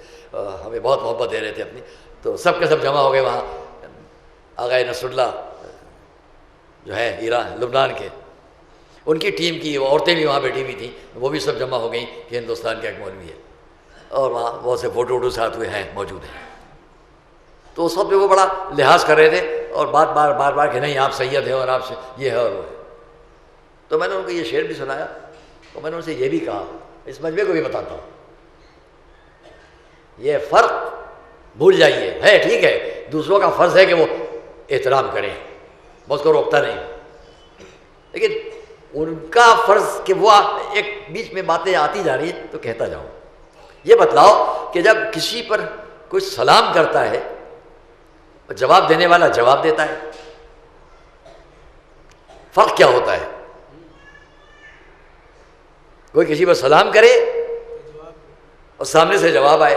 ہمیں بہت محبت دے رہے تھے اپنی. تو سب کے سب جمع ہو گئے وہاں. آغا نصر اللہ جو ہے ایران لبنان کے, ان کی ٹیم کی عورتیں بھی وہاں بیٹھی ہوئی تھیں, وہ بھی سب جمع ہو گئیں کہ ہندوستان کا ایک مولوی ہے, اور وہاں بہت سے فوٹو ساتھ ہوئے ہیں, موجود ہیں. تو اس وقت وہ بڑا لحاظ کر رہے تھے, اور بار بار کہ نہیں آپ سید ہیں اور آپ سے یہ ہے اور وہ ہے. تو میں نے ان کو یہ شعر بھی سنایا, اور میں نے ان سے یہ بھی کہا, اس مجمع کو بھی بتاتا ہوں, یہ فرق بھول جائیے. ہے ٹھیک ہے, دوسروں کا فرض ہے کہ وہ احترام کریں, میں اس کو روکتا نہیں, لیکن ان کا فرض کہ وہ ایک بیچ میں باتیں آتی جا رہی ہیں تو کہتا جاؤں. یہ بتلاؤ کہ جب کسی پر کوئی سلام کرتا ہے, جواب دینے والا جواب دیتا ہے, فرق کیا ہوتا ہے؟ کوئی کسی پر سلام کرے اور سامنے سے جواب آئے,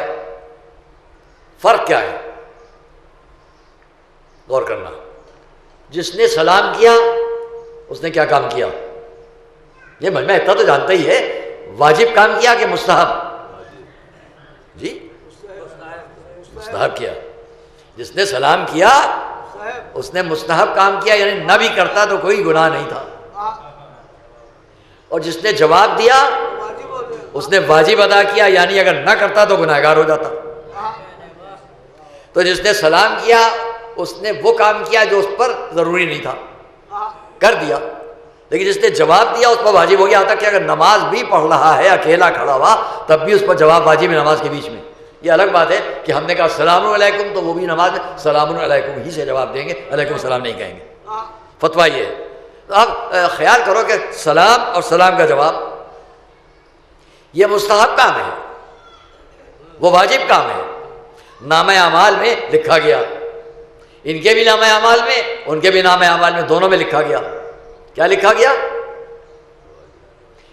فرق کیا ہے؟ غور کرنا. جس نے سلام کیا اس نے کیا کام کیا؟ یہ میں اتنا تو جانتا ہی ہے, واجب کام کیا کہ مستحب؟ جی مستحب کیا. جس نے سلام کیا اس نے مستحب کام کیا, یعنی نہ بھی کرتا تو کوئی گناہ نہیں تھا. اور جس نے جواب دیا اس نے واجب ادا کیا, یعنی اگر نہ کرتا تو گناہگار ہو جاتا. تو جس نے سلام کیا اس نے وہ کام کیا جو اس پر ضروری نہیں تھا, کر دیا. لیکن جس نے جواب دیا اس پر واجب ہو گیا. حتیٰ کہ اگر نماز بھی پڑھ رہا ہے اکیلا کھڑا ہوا تب بھی اس پر جواب واجب ہے نماز کے بیچ میں. یہ الگ بات ہے کہ ہم نے کہا السلام علیکم, تو وہ بھی نماز میں السلام علیکم ہی سے جواب دیں گے, علیکم السلام نہیں کہیں گے. فتویٰ یہ ہے. تو آپ خیال کرو کہ سلام اور سلام کا جواب یہ مستحب کام ہے, وہ واجب کام ہے. نامہ اعمال میں لکھا گیا, ان کے بھی نامہ اعمال میں ان کے بھی نامہ اعمال میں, دونوں میں لکھا گیا. کیا لکھا گیا؟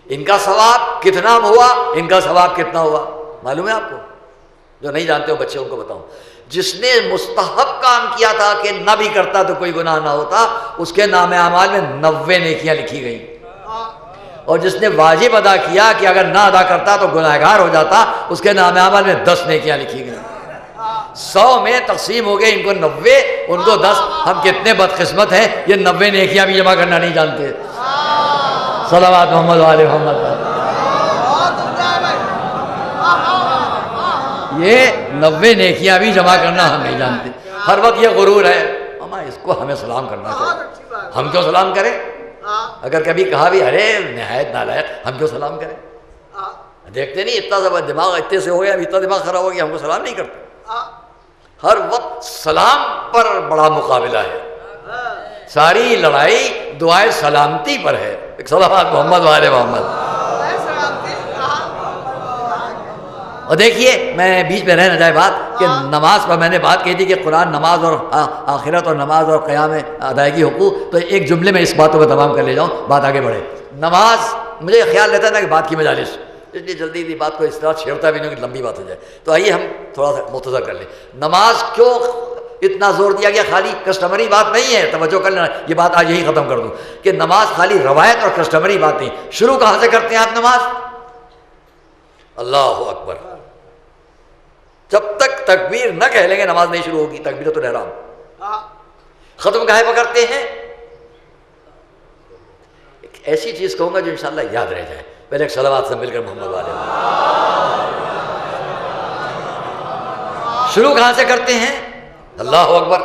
ان کا ثواب کتنا ہوا, ان کا ثواب کتنا ہوا. معلوم ہے آپ کو؟ جو نہیں جانتے ہو بچے ان کو بتاؤں. جس نے مستحب کام کیا تھا کہ نہ بھی کرتا تو کوئی گناہ نہ ہوتا, اس کے نامہ اعمال میں 90 نیکیاں لکھی گئیں. اور جس نے واجب ادا کیا کہ اگر نہ ادا کرتا تو گناہگار ہو جاتا, اس کے نامہ اعمال میں 10 نیکیاں لکھی گئیں. 100 میں تقسیم ہو گئے، ان کو 90، ان کو 10۔ ہم کتنے بدقسمت ہیں، یہ 90 نیکیاں بھی جمع کرنا نہیں جانتے۔ صلوات محمد علیہ محمد۔ یہ 90 نیکیاں بھی جمع کرنا ہم نہیں جانتے۔ ہر وقت یہ غرور ہے، ماما اس کو ہمیں سلام کرنا چاہیے، ہم کیوں سلام کریں؟ اگر کبھی کہا بھی ارے نہایت نالائق، ہم کیوں سلام کریں؟ دیکھتے نہیں اتنا زبردست دماغ اتنے سے ہو گیا، اب اتنا دماغ خراب ہو گیا، ہم کو سلام نہیں کرتے۔ ہر وقت سلام پر بڑا مقابلہ ہے، ساری لڑائی دعائے سلامتی پر ہے۔ صلوات محمد والے محمد۔ اور دیکھیے، میں بیچ میں رہ نہ جائے بات کہ نماز پر میں نے بات کہی تھی کہ قرآن نماز اور آخرت اور نماز اور قیام ادائیگی حقوق، تو ایک جملے میں اس باتوں کو تمام کر لے جاؤں، بات آگے بڑھے۔ نماز، مجھے خیال رہتا ہے نا کہ بات کی مجالس، اس لیے جلدی بات کو اس طرح چھیڑتا بھی نہیں کہ لمبی بات ہو جائے، تو آئیے ہم تھوڑا سا مختصر کر لیں۔ نماز کیوں اتنا زور دیا گیا؟ خالی کسٹمری بات نہیں ہے، توجہ کر لینا، یہ بات آج یہی ختم کر دوں کہ نماز خالی روایت اور کسٹمری بات نہیں۔ شروع کہاں سے کرتے ہیں آپ نماز؟ اللہ اکبر۔ جب تک تکبیر نہ کہہ لیں گے نماز نہیں شروع ہوگی، تکبیرۃ الاحرام۔ ختم کہاں پر کرتے ہیں؟ ایک ایسی چیز کہوں گا جو انشاءاللہ یاد رہ جائے، پہلے ایک صلوات سے مل کر محمد والے۔ شروع کہاں سے کرتے ہیں؟ اللہ اکبر۔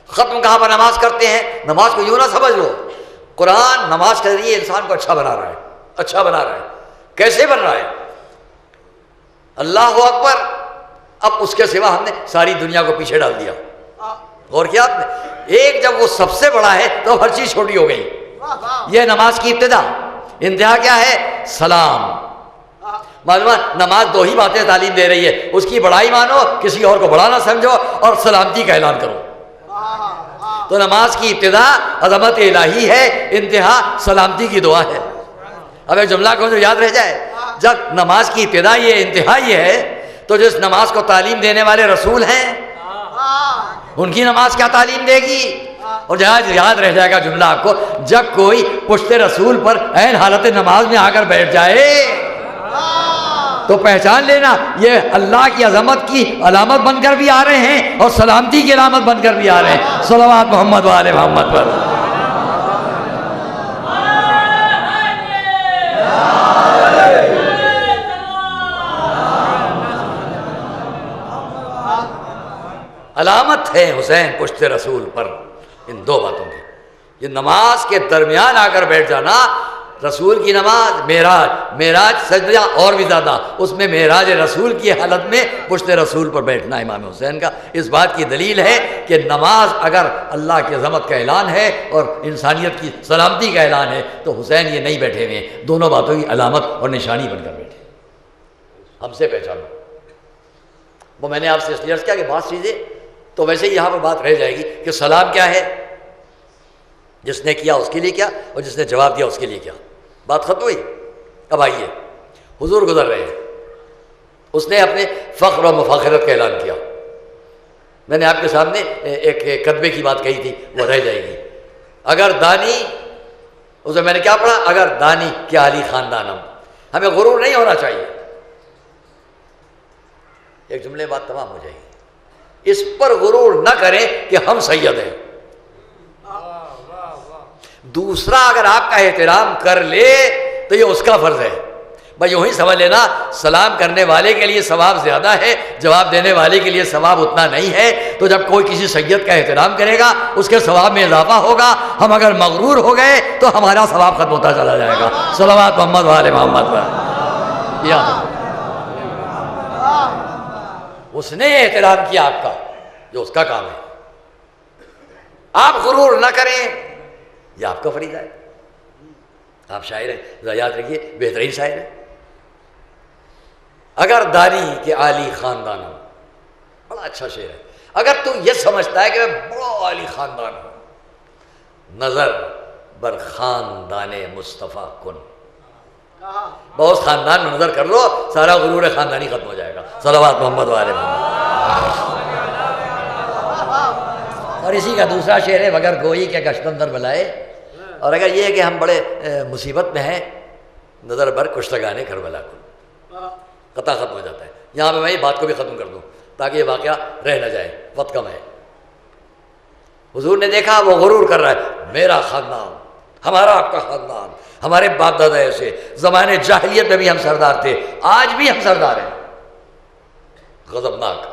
ختم کہاں پر نماز کرتے ہیں؟ نماز کو یوں نہ سمجھ لو، قرآن نماز کے ذریعے انسان کو اچھا بنا رہا ہے، اچھا بنا رہا ہے۔ کیسے بن رہا ہے؟ اللہ اکبر۔ اب اس کے سوا ہم نے ساری دنیا کو پیچھے ڈال دیا۔ غور کیا آپ نے؟ ایک جب وہ سب سے بڑا ہے تو ہر چیز چھوٹی ہو گئی۔ یہ نماز کی ابتدا، انتہا کیا ہے؟ سلام۔ معلومات نماز دو ہی باتیں تعلیم دے رہی ہے، اس کی بڑائی مانو، کسی اور کو بڑا نہ سمجھو، اور سلامتی کا اعلان کرو۔ تو نماز کی ابتدا عظمت الہی ہے، انتہا سلامتی کی دعا ہے۔ اب ایک جملہ کو جو یاد رہ جائے، جب نماز کی ابتدا یہ انتہا یہ ہے، تو جس نماز کو تعلیم دینے والے رسول ہیں، ان کی نماز کیا تعلیم دے گی؟ اور جہاں یاد رہ جائے گا جملہ آپ کو، جب کوئی پشت رسول پر عین حالت نماز میں آ کر بیٹھ جائے تو پہچان لینا یہ اللہ کی عظمت کی علامت بن کر بھی آ رہے ہیں اور سلامتی کی علامت بن کر بھی آ رہے ہیں۔ صلوات محمد والے محمد پر۔ علامت ہے حسین پشت رسول پر ان دو باتوں کی۔ یہ نماز کے درمیان آ کر بیٹھ جانا، رسول کی نماز، معراج سجدہ اور بھی زیادہ، اس میں معراج رسول کی حالت میں پشت رسول پر بیٹھنا امام حسین کا، اس بات کی دلیل ہے کہ نماز اگر اللہ کی عظمت کا اعلان ہے اور انسانیت کی سلامتی کا اعلان ہے تو حسین یہ نہیں بیٹھے ہوئے ہیں، دونوں باتوں کی علامت اور نشانی بن کر بیٹھے۔ ہم سے پہچانو۔ وہ میں نے آپ سے اس لیے عرض کیا کہ بعض چیزیں تو ویسے ہی یہاں پر بات رہ جائے گی کہ سلام کیا ہے، جس نے کیا اس کے لیے کیا، اور جس نے جواب دیا اس کے لیے کیا۔ بات ختم ہوئی۔ اب آئیے، حضور گزر رہے ہیں، اس نے اپنے فخر و مفاخرت کا اعلان کیا۔ میں نے آپ کے سامنے ایک کتبے کی بات کہی تھی، وہ رہ جائے گی۔ اگر دانی، اسے میں نے کیا پڑھا؟ اگر دانی کیا علی خاندانم۔ ہمیں غرور نہیں ہونا چاہیے۔ ایک جملے بات تمام ہو جائے گی۔ اس پر غرور نہ کریں کہ ہم سید ہیں۔ دوسرا اگر آپ کا احترام کر لے تو یہ اس کا فرض ہے۔ بھائی یوں ہی سمجھ لینا، سلام کرنے والے کے لیے ثواب زیادہ ہے، جواب دینے والے کے لیے ثواب اتنا نہیں ہے۔ تو جب کوئی کسی سید کا احترام کرے گا اس کے ثواب میں اضافہ ہوگا۔ ہم اگر مغرور ہو گئے تو ہمارا ثواب ختم ہوتا چلا جائے گا۔ صلوات محمد والے محمد پر۔ اس نے احترام کیا آپ کا، جو اس کا کام ہے۔ آپ غرور نہ کریں، یہ آپ کا فریضہ ہے۔ آپ شاعر ہیں، ذرا یاد رکھیے، بہترین شاعر ہیں۔ اگر دانی کے عالی خاندان ہوں، بڑا اچھا شعر ہے۔ اگر تو یہ سمجھتا ہے کہ میں بڑا عالی خاندان ہوں، نظر بر خاندان مصطفیٰ کن، بہت خاندان میں نظر کر لو، سارا غرور خاندانی ختم ہو جائے گا۔ صلوات محمد والے محمد۔ اور اسی کا دوسرا شعر ہے، مگر گوئی کے گشت اندر بلائے۔ اور اگر یہ ہے کہ ہم بڑے مصیبت میں ہیں، نظر بر کشتگانے کربلا کو، قطع ختم ہو جاتا ہے۔ یہاں پہ میں یہ بات کو بھی ختم کر دوں، تاکہ یہ واقعہ رہ نہ جائے، وقت کم ہے۔ حضور نے دیکھا وہ غرور کر رہا ہے، میرا خاندان، ہمارا آپ کا خاندان، ہمارے باپ دادا ایسے، زمانے جاہلیت میں بھی ہم سردار تھے، آج بھی ہم سردار ہیں۔ غضبناک،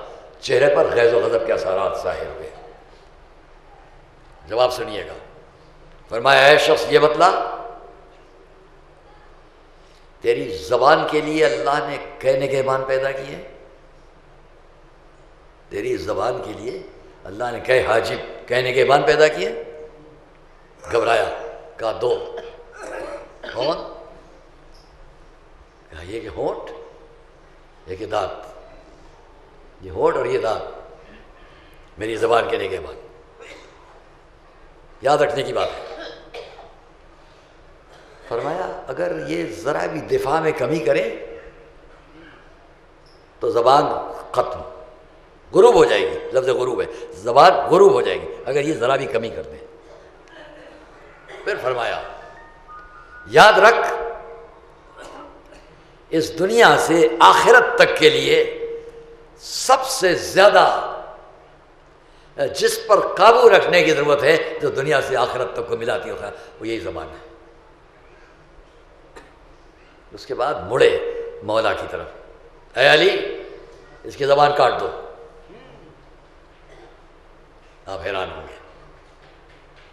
چہرے پر غیظ و غضب کے اثرات ظاہر ہوئے۔ جواب سنیے گا۔ فرمایا اے شخص یہ بتلا، تیری زبان کے لیے اللہ نے کہنے کے ایمان پیدا کیے؟ تیری زبان کے لیے اللہ نے کہے حاجب کہنے کے ایمان پیدا کیے؟ گھبرایا، کہا دو۔ کون؟ کہا یہ کہ ہونٹ، یہ کہ دانت، یہ ہونٹ اور یہ دانت میری زبان کہنے کے ایمان۔ یاد رکھنے کی بات ہے۔ فرمایا اگر یہ ذرا بھی دفاع میں کمی کرے تو زبان ختم، غروب ہو جائے گی، لفظ غروب ہے، زبان غروب ہو جائے گی اگر یہ ذرا بھی کمی کر دے۔ پھر فرمایا یاد رکھ اس دنیا سے آخرت تک کے لیے سب سے زیادہ جس پر قابو رکھنے کی ضرورت ہے جو دنیا سے آخرت تک کو ملاتی ہو وہ یہی زبان ہے۔ اس کے بعد مڑے مولا کی طرف، اے علی اس کی زبان کاٹ دو۔ آپ حیران ہوں گے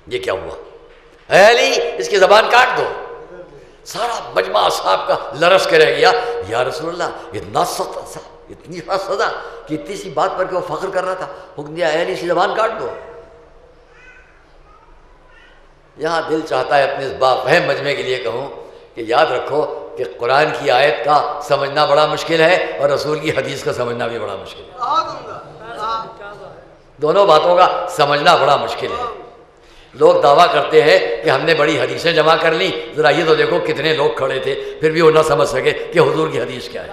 یہ کیا ہوا؟ اے علی اس کی زبان کاٹ دو۔ سارا مجمع اصحاب کا لرز کے رہ گیا، یا رسول اللہ اتنا سخت، اتنی سزا کہ اتنی سی بات پر کہ وہ فخر کر رہا تھا، حکم دیا اے علی اس کی زبان کاٹ دو۔ یہاں دل چاہتا ہے اپنے اس بافہم مجمع کے لیے کہوں کہ یاد رکھو کہ قرآن کی آیت کا سمجھنا بڑا مشکل ہے اور رسول کی حدیث کا سمجھنا بھی بڑا مشکل ہے۔ دونوں باتوں کا سمجھنا بڑا مشکل ہے۔ لوگ دعویٰ کرتے ہیں کہ ہم نے بڑی حدیثیں جمع کر لیں، ذرا یہ تو دیکھو کتنے لوگ کھڑے تھے پھر بھی وہ نہ سمجھ سکے کہ حضور کی حدیث کیا ہے۔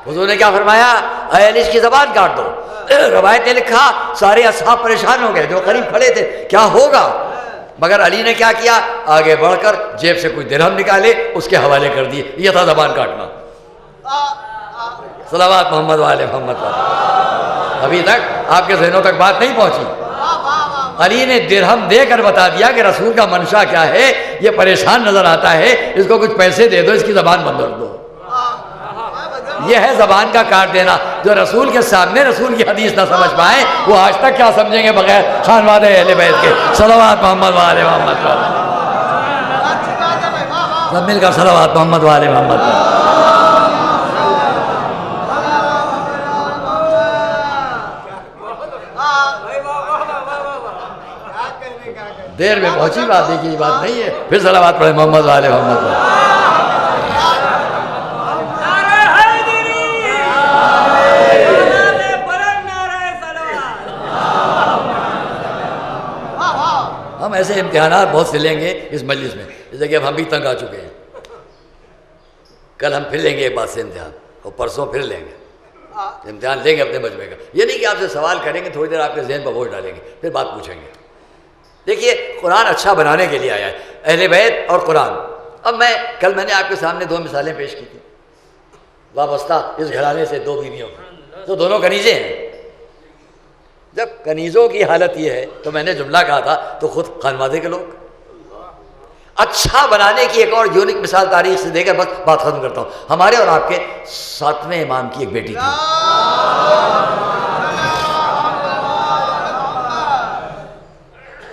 حضور نے کیا فرمایا؟ اے علی اس کی زبان کاٹ دو۔ روایت نے لکھا سارے اصحاب پریشان ہو گئے جو قریب کھڑے تھے، کیا ہوگا؟ مگر علی نے کیا کیا؟ آگے بڑھ کر جیب سے کوئی درہم نکالے اس کے حوالے کر دیے۔ یہ تھا زبان کاٹنا۔ صلوات محمد والے محمد والے۔ ابھی تک آپ کے ذہنوں تک بات نہیں پہنچی؟ علی نے درہم دے کر بتا دیا کہ رسول کا منشا کیا ہے، یہ پریشان نظر آتا ہے، اس کو کچھ پیسے دے دو، اس کی زبان بند کر دو۔ یہ ہے زبان کا کاٹ دینا۔ جو رسول کے سامنے رسول کی حدیث نہ سمجھ پائے وہ آج تک کیا سمجھیں گے بغیر خانواد اہل بیت کے؟ صلوات محمد والے محمد پر۔ سب مل کر صلوات محمد والے محمد پر۔ دیر میں پہنچی بات، دیکھیے بات نہیں ہے، پھر صلوات پڑھے محمد والے محمد پر۔ ہم ایسے امتحانات بہت سے لیں گے اس مجلس میں، جیسے کہ اب ہم بھی تنگ آ چکے ہیں۔ کل ہم پھر لیں گے ایک بات سے امتحان، اور پرسوں پھر لیں گے امتحان، لیں گے اپنے مجموعے کا۔ یہ نہیں کہ آپ سے سوال کریں گے، تھوڑی دیر آپ کے ذہن پر بوجھ ڈالیں گے، پھر بات پوچھیں گے۔ دیکھیے قرآن اچھا بنانے کے لیے آیا ہے، اہل بیت اور قرآن۔ اب کل میں نے آپ کے سامنے دو مثالیں پیش کی تھیں وابستہ اس گھرانے سے دو بیویوں کی، تو دونوں کنیزیں ہیں۔ جب کنیزوں کی حالت یہ ہے تو میں نے جملہ کہا تھا تو خود خانوادے کے لوگ۔ اچھا بنانے کی ایک اور یونیک مثال تاریخ سے دے کر بس بات ختم کرتا ہوں۔ ہمارے اور آپ کے 7ویں امام کی ایک بیٹی تھی،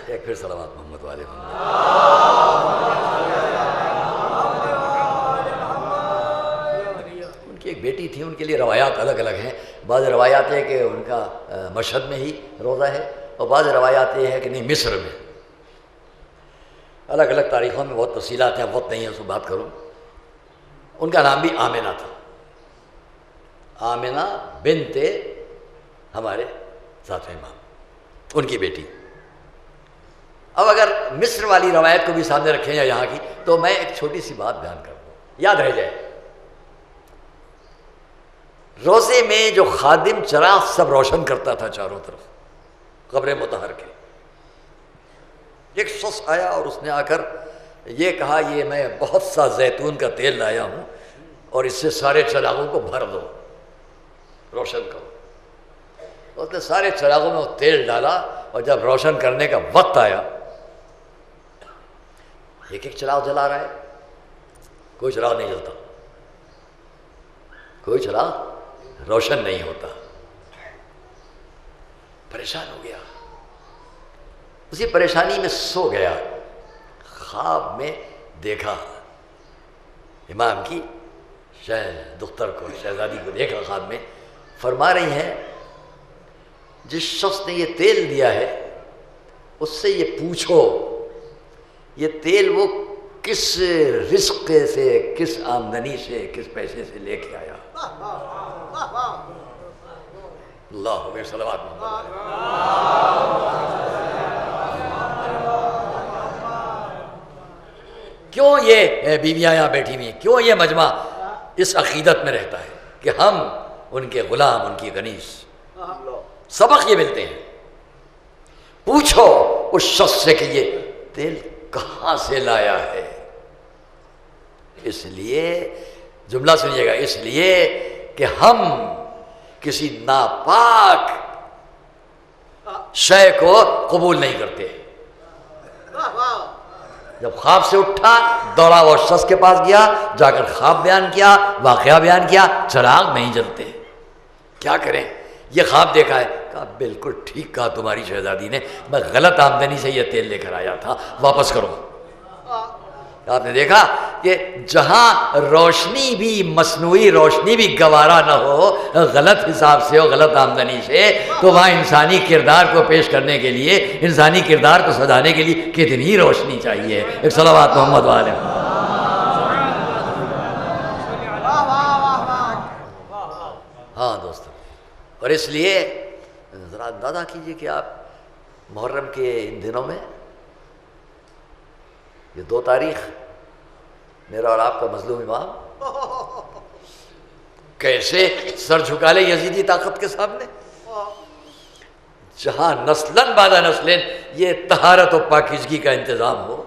ایک پھر صلوات محمد والے ان کی ایک بیٹی تھی۔ ان کے لیے روایات الگ الگ ہیں۔ بعض روایات ہے کہ ان کا مشہد میں ہی روزہ ہے، اور بعض روایات یہ ہے کہ نہیں مصر میں۔ الگ الگ تاریخوں میں بہت تفصیلات ہیں، وقت نہیں ہے اس کو بات کروں۔ ان کا نام بھی آمنہ تھا، آمنہ بنت ہمارے 7ویں امام، ان کی بیٹی۔ اب اگر مصر والی روایت کو بھی سامنے رکھیں یا یہاں کی، تو میں ایک چھوٹی سی بات بیان کروں، یاد رہ جائے۔ روزے میں جو خادم چراغ سب روشن کرتا تھا چاروں طرف قبر مطہر کے، ایک شخص آیا اور اس نے آ کر یہ کہا یہ میں بہت سا زیتون کا تیل لایا ہوں اور اس سے سارے چراغوں کو بھر دو، روشن کرو۔ اس نے سارے چراغوں میں وہ تیل ڈالا، اور جب روشن کرنے کا وقت آیا ایک ایک چراغ جلا رہا ہے، کوئی چراغ نہیں جلتا، کوئی چراغ روشن نہیں ہوتا۔ پریشان ہو گیا، اسی پریشانی میں سو گیا۔ خواب میں دیکھا امام کی دختر کو، شہزادی کو دیکھا خواب میں، فرما رہی ہیں جس شخص نے یہ تیل دیا ہے اس سے یہ پوچھو یہ تیل وہ کس رزق سے، کس آمدنی سے، کس پیسے سے لے کے آیا۔ اللہ اکبر، صلوات محمد۔ کیوں یہ بیویاں یہاں بیٹھی ہوئی ہیں، کیوں یہ مجمع اس عقیدت میں رہتا ہے کہ ہم ان کے غلام، ان کی کنیز؟ سبق یہ ملتے ہیں۔ پوچھو اس شخص سے کہ یہ تیل کہاں سے لایا ہے۔ اس لیے جملہ سنیے گا، اس لیے کہ ہم کسی ناپاک شے کو قبول نہیں کرتے۔ جب خواب سے اٹھا دوڑا وہ شخص کے پاس گیا، جا کر خواب بیان کیا، واقعہ بیان کیا، چراغ نہیں جلتے، کیا کریں؟ یہ خواب دیکھا ہے، کہا بالکل ٹھیک کہا تمہاری شہزادی نے، میں غلط آمدنی سے یہ تیل لے کر آیا تھا، واپس کرو۔ آپ نے دیکھا کہ جہاں روشنی بھی، مصنوعی روشنی بھی گوارا نہ ہو، غلط حساب سے ہو، غلط آمدنی سے، تو وہاں انسانی کردار کو پیش کرنے کے لیے، انسانی کردار کو سجانے کے لیے کتنی روشنی چاہیے۔ ایک صلوات محمد والے۔ ہاں دوستو، اور اس لیے ذرا اندازہ کیجئے کہ آپ محرم کے ان دنوں میں یہ 2 تاریخ میرا اور آپ کا مظلوم امام کیسے سر جھکا لے یزیدی طاقت کے سامنے، جہاں نسلاً بعد نسلیں یہ طہارت و پاکیزگی کا انتظام ہو،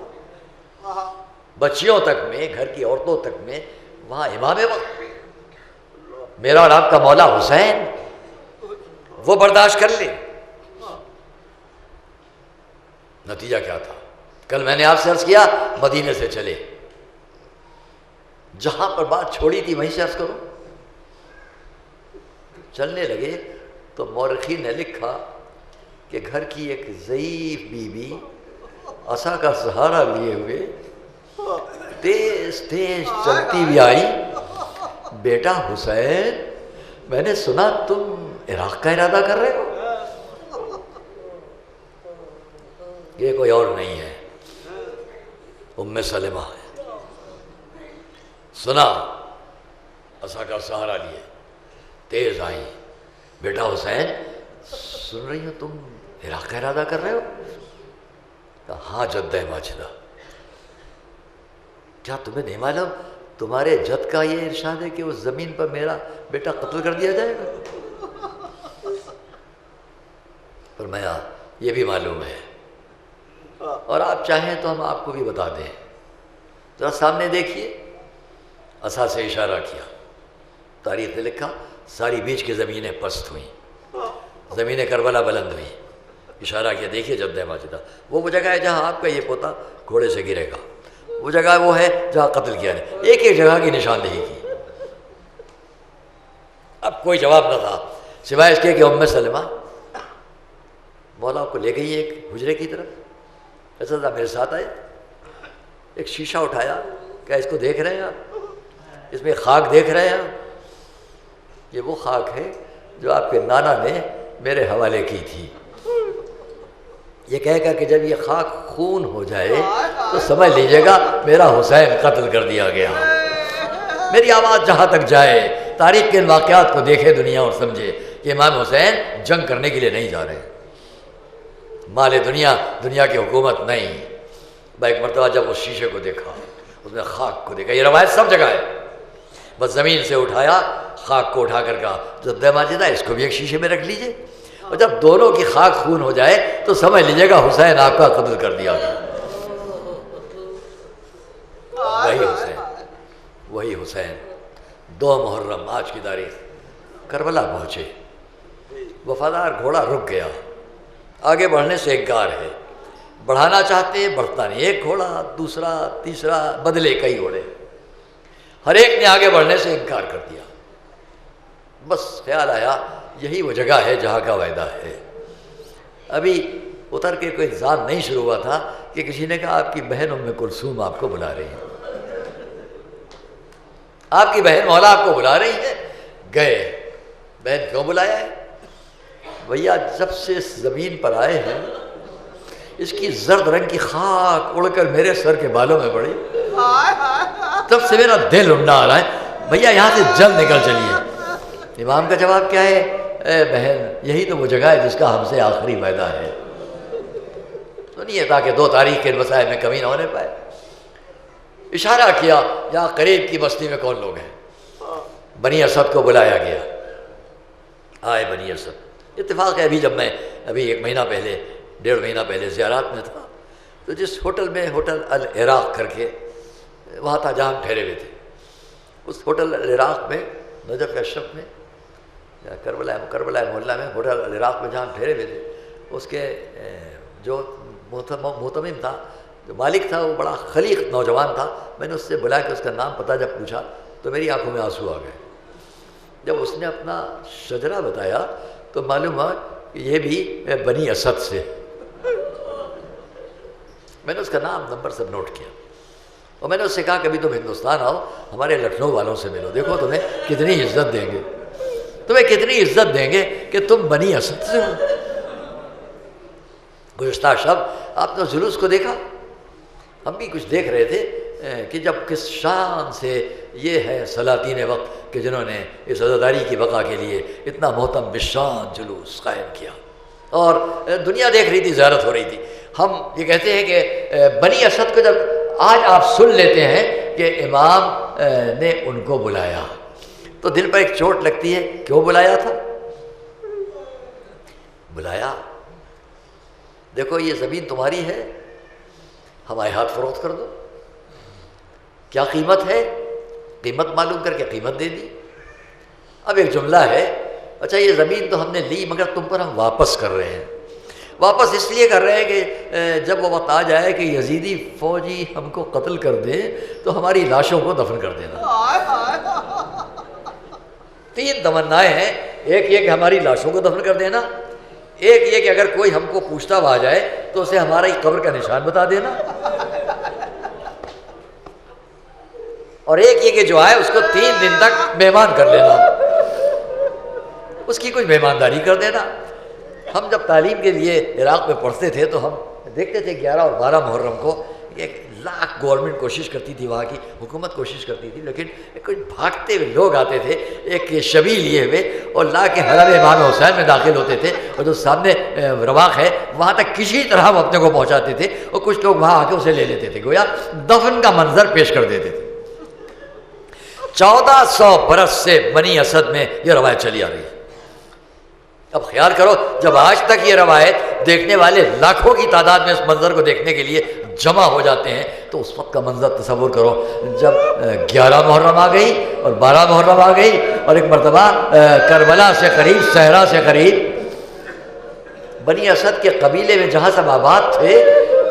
بچیوں تک میں، گھر کی عورتوں تک میں، وہاں امام وقت میرا اور آپ کا مولا حسین وہ برداشت کر لے۔ نتیجہ کیا تھا؟ کل میں نے آپ سے عرض کیا مدینے سے چلے، جہاں پر بات چھوڑی تھی وہیں سے عرض کروں۔ چلنے لگے تو مورخین نے لکھا کہ گھر کی ایک ضعیف بیوی عصا کا سہارا لیے ہوئے تیز تیز چلتی ہوئی آئی، بیٹا حسین میں نے سنا تم عراق کا ارادہ کر رہے ہو۔ یہ کوئی اور نہیں ہے، ام سلمہ ہے۔ سنا عصا کا سہارا لیے تیز آئی، بیٹا حسین سن رہی ہو تم عراق کا ارادہ کر رہے ہو؟ کہا ہاں جدہ ماجدہ۔ کیا تمہیں نہیں معلوم تمہارے جد کا یہ ارشاد ہے کہ اس زمین پر میرا بیٹا قتل کر دیا جائے گا؟ فرمایا یہ بھی معلوم ہے، اور آپ چاہیں تو ہم آپ کو بھی بتا دیں، ذرا سامنے دیکھیے۔ عصا سے اشارہ کیا، تاریخ نے لکھا ساری بیچ کی زمینیں پست ہوئیں، زمینیں کربلا بلند ہوئیں، اشارہ کیا دیکھیے جدہ ماجدہ، وہ جگہ ہے جہاں آپ کا یہ پوتا گھوڑے سے گرے گا، وہ جگہ وہ ہے جہاں قتل کیا ہے، ایک ایک جگہ کی نشاندہی کی۔ اب کوئی جواب نہ تھا سوائے اس کے کہ ام سلمہ مولا کو لے گئی ایک حجرے کی طرف، ایسا تھا میرے ساتھ آئے، ایک شیشہ اٹھایا، کیا اس کو دیکھ رہے ہیں آپ؟ اس میں خاک دیکھ رہے ہیں آپ؟ یہ وہ خاک ہے جو آپ کے نانا نے میرے حوالے کی تھی۔ یہ کہے گا کہ جب یہ خاک خون ہو جائے تو سمجھ لیجئے گا میرا حسین قتل کر دیا گیا۔ میری آواز جہاں تک جائے، تاریخ کے ان واقعات کو دیکھے دنیا اور سمجھے کہ امام حسین جنگ کرنے کے لیے نہیں جا رہے، مال دنیا، دنیا کی حکومت نہیں۔ میں ایک مرتبہ جب اس شیشے کو دیکھا، اس میں خاک کو دیکھا، یہ روایت سب جگہ ہے، بس زمین سے اٹھایا، خاک کو اٹھا کر کہا جدہ ماجدہ اس کو بھی ایک شیشے میں رکھ لیجئے، اور جب دونوں کی خاک خون ہو جائے تو سمجھ لیجئے گا حسین آپ کا قتل کر دیا گیا۔ وہی حسین 2 محرم آج کی تاریخ کربلا پہنچے، وفادار گھوڑا رک گیا، آگے بڑھنے سے انکار ہے، بڑھانا چاہتے ہیں بڑھتا نہیں، ایک گھوڑا دوسرا تیسرا بدلے کئی گھوڑے، ہر ایک نے آگے بڑھنے سے انکار کر دیا۔ بس خیال آیا یہی وہ جگہ ہے جہاں کا وعدہ ہے۔ ابھی اتر کے کوئی انتظام نہیں شروع ہوا تھا کہ کسی نے کہا آپ کی بہن ام کلثوم آپ کو بلا رہی ہے، آپ کی بہن مولا آپ کو بلا رہی ہے۔ گئے، بہن کیوں بلایا ہے؟ بھیا جب سے اس زمین پر آئے ہیں اس کی زرد رنگ کی خاک اڑ کر میرے سر کے بالوں میں پڑی، تب سے میرا دل اڑنا آ رہا ہے، بھیا یہاں سے جلد نکل چلیے۔ امام کا جواب کیا ہے؟ اے بہن یہی تو وہ جگہ ہے جس کا ہم سے آخری وعدہ ہے، تو نہیں ہے تاکہ 2 تاریخ کے مسائل میں کمی نہ ہونے پائے۔ اشارہ کیا یہاں قریب کی بستی میں کون لوگ ہیں، بنی اسد کو بلایا گیا، آئے بنی اسد۔ اتفاق ہے ابھی جب میں ایک مہینہ پہلے 1.5 مہینہ پہلے زیارات میں تھا تو جس ہوٹل میں ہوٹل العراق کر کے وہاں تھا جہاں ہم ٹھہرے ہوئے تھے، اس ہوٹل العراق میں نجف اشرف میں یا کربلا محلہ میں ہوٹل العراق میں جہاں ہم ٹھہرے ہوئے تھے، اس کے جو محتمم تھا، جو مالک تھا، وہ بڑا خلیق نوجوان تھا۔ میں نے اس سے بلا کے اس کا نام پتہ جب پوچھا تو میری آنکھوں میں آنسو آ گئے۔ جب اس نے اپنا شجرہ بتایا تو معلوم ہوا کہ یہ بھی بنی اسد سے۔ میں نے اس کا نام نمبر سب نوٹ کیا اور میں نے اس سے کہا کبھی تم ہندوستان آؤ ہمارے لکھنؤ والوں سے ملو، دیکھو تمہیں کتنی عزت دیں گے، تمہیں کتنی عزت دیں گے کہ تم بنی اسد سے ہو۔ گزشتہ شب آپ نے جلوس کو دیکھا، ہم بھی کچھ دیکھ رہے تھے کہ جب کس شان سے یہ ہے سلاطین وقت کہ جنہوں نے اس عزاداری کی بقا کے لیے اتنا محترم بشان جلوس قائم کیا، اور دنیا دیکھ رہی تھی، زیارت ہو رہی تھی۔ ہم یہ کہتے ہیں کہ بنی اسد کو جب آج آپ سن لیتے ہیں کہ امام نے ان کو بلایا تو دل پر ایک چوٹ لگتی ہے، کیوں بلایا تھا؟ بلایا دیکھو یہ زمین تمہاری ہے، ہمارے ہاتھ فروخت کر دو۔ کیا قیمت ہے؟ قیمت معلوم کر کے قیمت دے دی۔ اب ایک جملہ ہے، اچھا یہ زمین تو ہم نے لی مگر تم پر ہم واپس کر رہے ہیں۔ واپس اس لیے کر رہے ہیں کہ جب وہ وقت آ جائے کہ یزیدی فوجی ہم کو قتل کر دے تو ہماری لاشوں کو دفن کر دینا۔ 3 تمنائیں ہیں، ایک یہ کہ ہماری لاشوں کو دفن کر دینا، ایک یہ کہ اگر کوئی ہم کو پوچھتا ہوا آ جائے تو اسے ہماری قبر کا نشان بتا دینا، اور ایک یہ کہ جو آئے اس کو 3 دن تک مہمان کر لینا، اس کی کوئی مہمانداری کر دینا۔ ہم جب تعلیم کے لیے عراق میں پڑھتے تھے تو ہم دیکھتے تھے 11 اور 12 محرم کو 1 لاکھ گورنمنٹ کوشش کرتی تھی، وہاں کی حکومت کوشش کرتی تھی، لیکن کچھ بھاگتے ہوئے لوگ آتے تھے ایک شبی لیے ہوئے اور لا کے حرم امام حسین میں داخل ہوتے تھے، اور جو سامنے رواق ہے وہاں تک کسی طرح وہ اپنے کو پہنچاتے تھے، اور کچھ لوگ وہاں آ کے اسے لے لیتے تھے، گویا دفن کا منظر پیش کر دیتے تھے۔ 1400 برس سے بنی اسد میں یہ روایت چلی آ رہی ہے۔ اب خیال کرو جب آج تک یہ روایت دیکھنے والے لاکھوں کی تعداد میں اس منظر کو دیکھنے کے لیے جمع ہو جاتے ہیں تو اس وقت کا منظر تصور کرو جب 11 محرم آ گئی اور 12 محرم آ گئی اور ایک مرتبہ کربلا سے قریب، صحرا سے قریب بنی اسد کے قبیلے میں جہاں سب آباد تھے،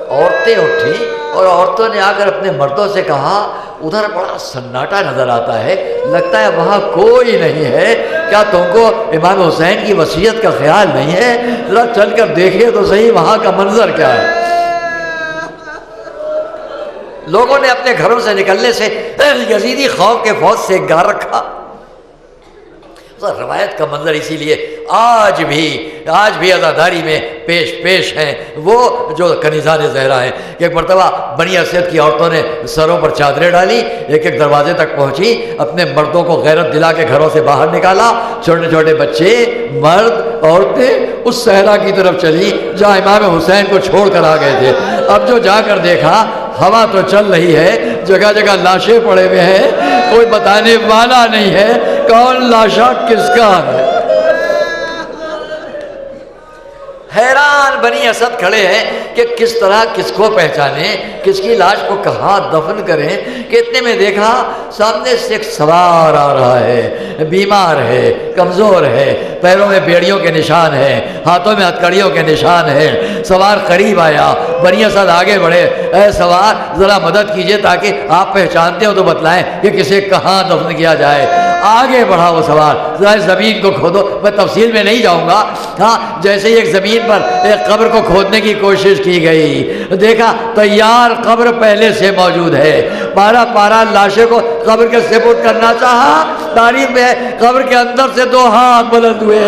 عورتیں اٹھیں اور عورتوں نے آ کر اپنے مردوں سے کہا ادھر بڑا سناٹا نظر آتا ہے، لگتا ہے وہاں کوئی نہیں ہے، کیا تم کو امام حسین کی وصیت کا خیال نہیں ہے؟ ذرا چل کر دیکھیے تو صحیح وہاں کا منظر کیا ہے۔ لوگوں نے اپنے گھروں سے نکلنے سے یزیدی خوف کے فوج سے انکار رکھا۔ روایت کا منظر اسی لیے آج بھی عزاداری میں پیش ہیں وہ جو کنیزان زہرا ہیں کہ ایک مرتبہ بنی اسد کی عورتوں نے سروں پر چادریں ڈالی، ایک دروازے تک پہنچی، اپنے مردوں کو غیرت دلا کے گھروں سے باہر نکالا، چھوٹے چھوٹے بچے، مرد، عورتیں اس صحرا کی طرف چلی جہاں امام حسین کو چھوڑ کر آ گئے تھے۔ اب جو جا کر دیکھا ہوا تو چل رہی ہے، جگہ جگہ لاشیں پڑے ہوئے ہیں، کوئی بتانے والا نہیں ہے کون لاشا کس کا حیران بنی اسد کھڑے ہیں کہ کس طرح کس کو پہچانیں، کس کی لاش کو کہاں دفن کریں، کہ اتنے میں دیکھا سامنے سے ایک سوار آ رہا ہے، بیمار ہے، کمزور ہے، پیروں میں بیڑیوں کے نشان ہیں، ہاتھوں میں ہتھکڑیوں کے نشان ہیں۔ سوار قریب آیا، بنی اسد آگے بڑھے، اے سوار ذرا مدد کیجئے تاکہ آپ پہچانتے ہو تو بتلائیں کہ کسے کہاں دفن کیا جائے۔ آگے بڑھا وہ سوار، ذرا زمین کو کھودو، میں تفصیل میں نہیں جاؤں گا۔ ہاں جیسے ہی ایک زمین پر ایک قبر کو کھودنے کی کوشش کی گئی، دیکھا تیار قبر پہلے سے موجود ہے، پارا پارا لاشیں کو قبر کے سپرد کرنا چاہا، تاریخ میں قبر کے اندر سے 2 ہاتھ بلند ہوئے،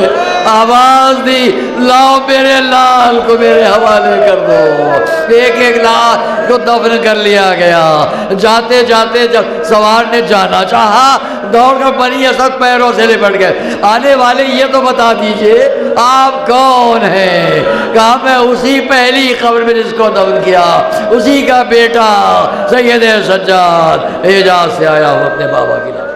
آواز دی لاؤ میرے لال کو میرے حوالے کر دو۔ ایک ایک لال کو دفن کر لیا گیا۔ جاتے جاتے جب سوار نے جانا چاہا، دوڑ کر بنی اسد پیروں سے لپٹ گئے، آنے والے یہ تو بتا دیجئے آپ کون ہیں؟ کہا میں اسی پہلی قبر میں جس کو دفن کیا، اسی کا بیٹا سید سجاد، حجاز سے آیا ہوں اپنے بابا کی لاش۔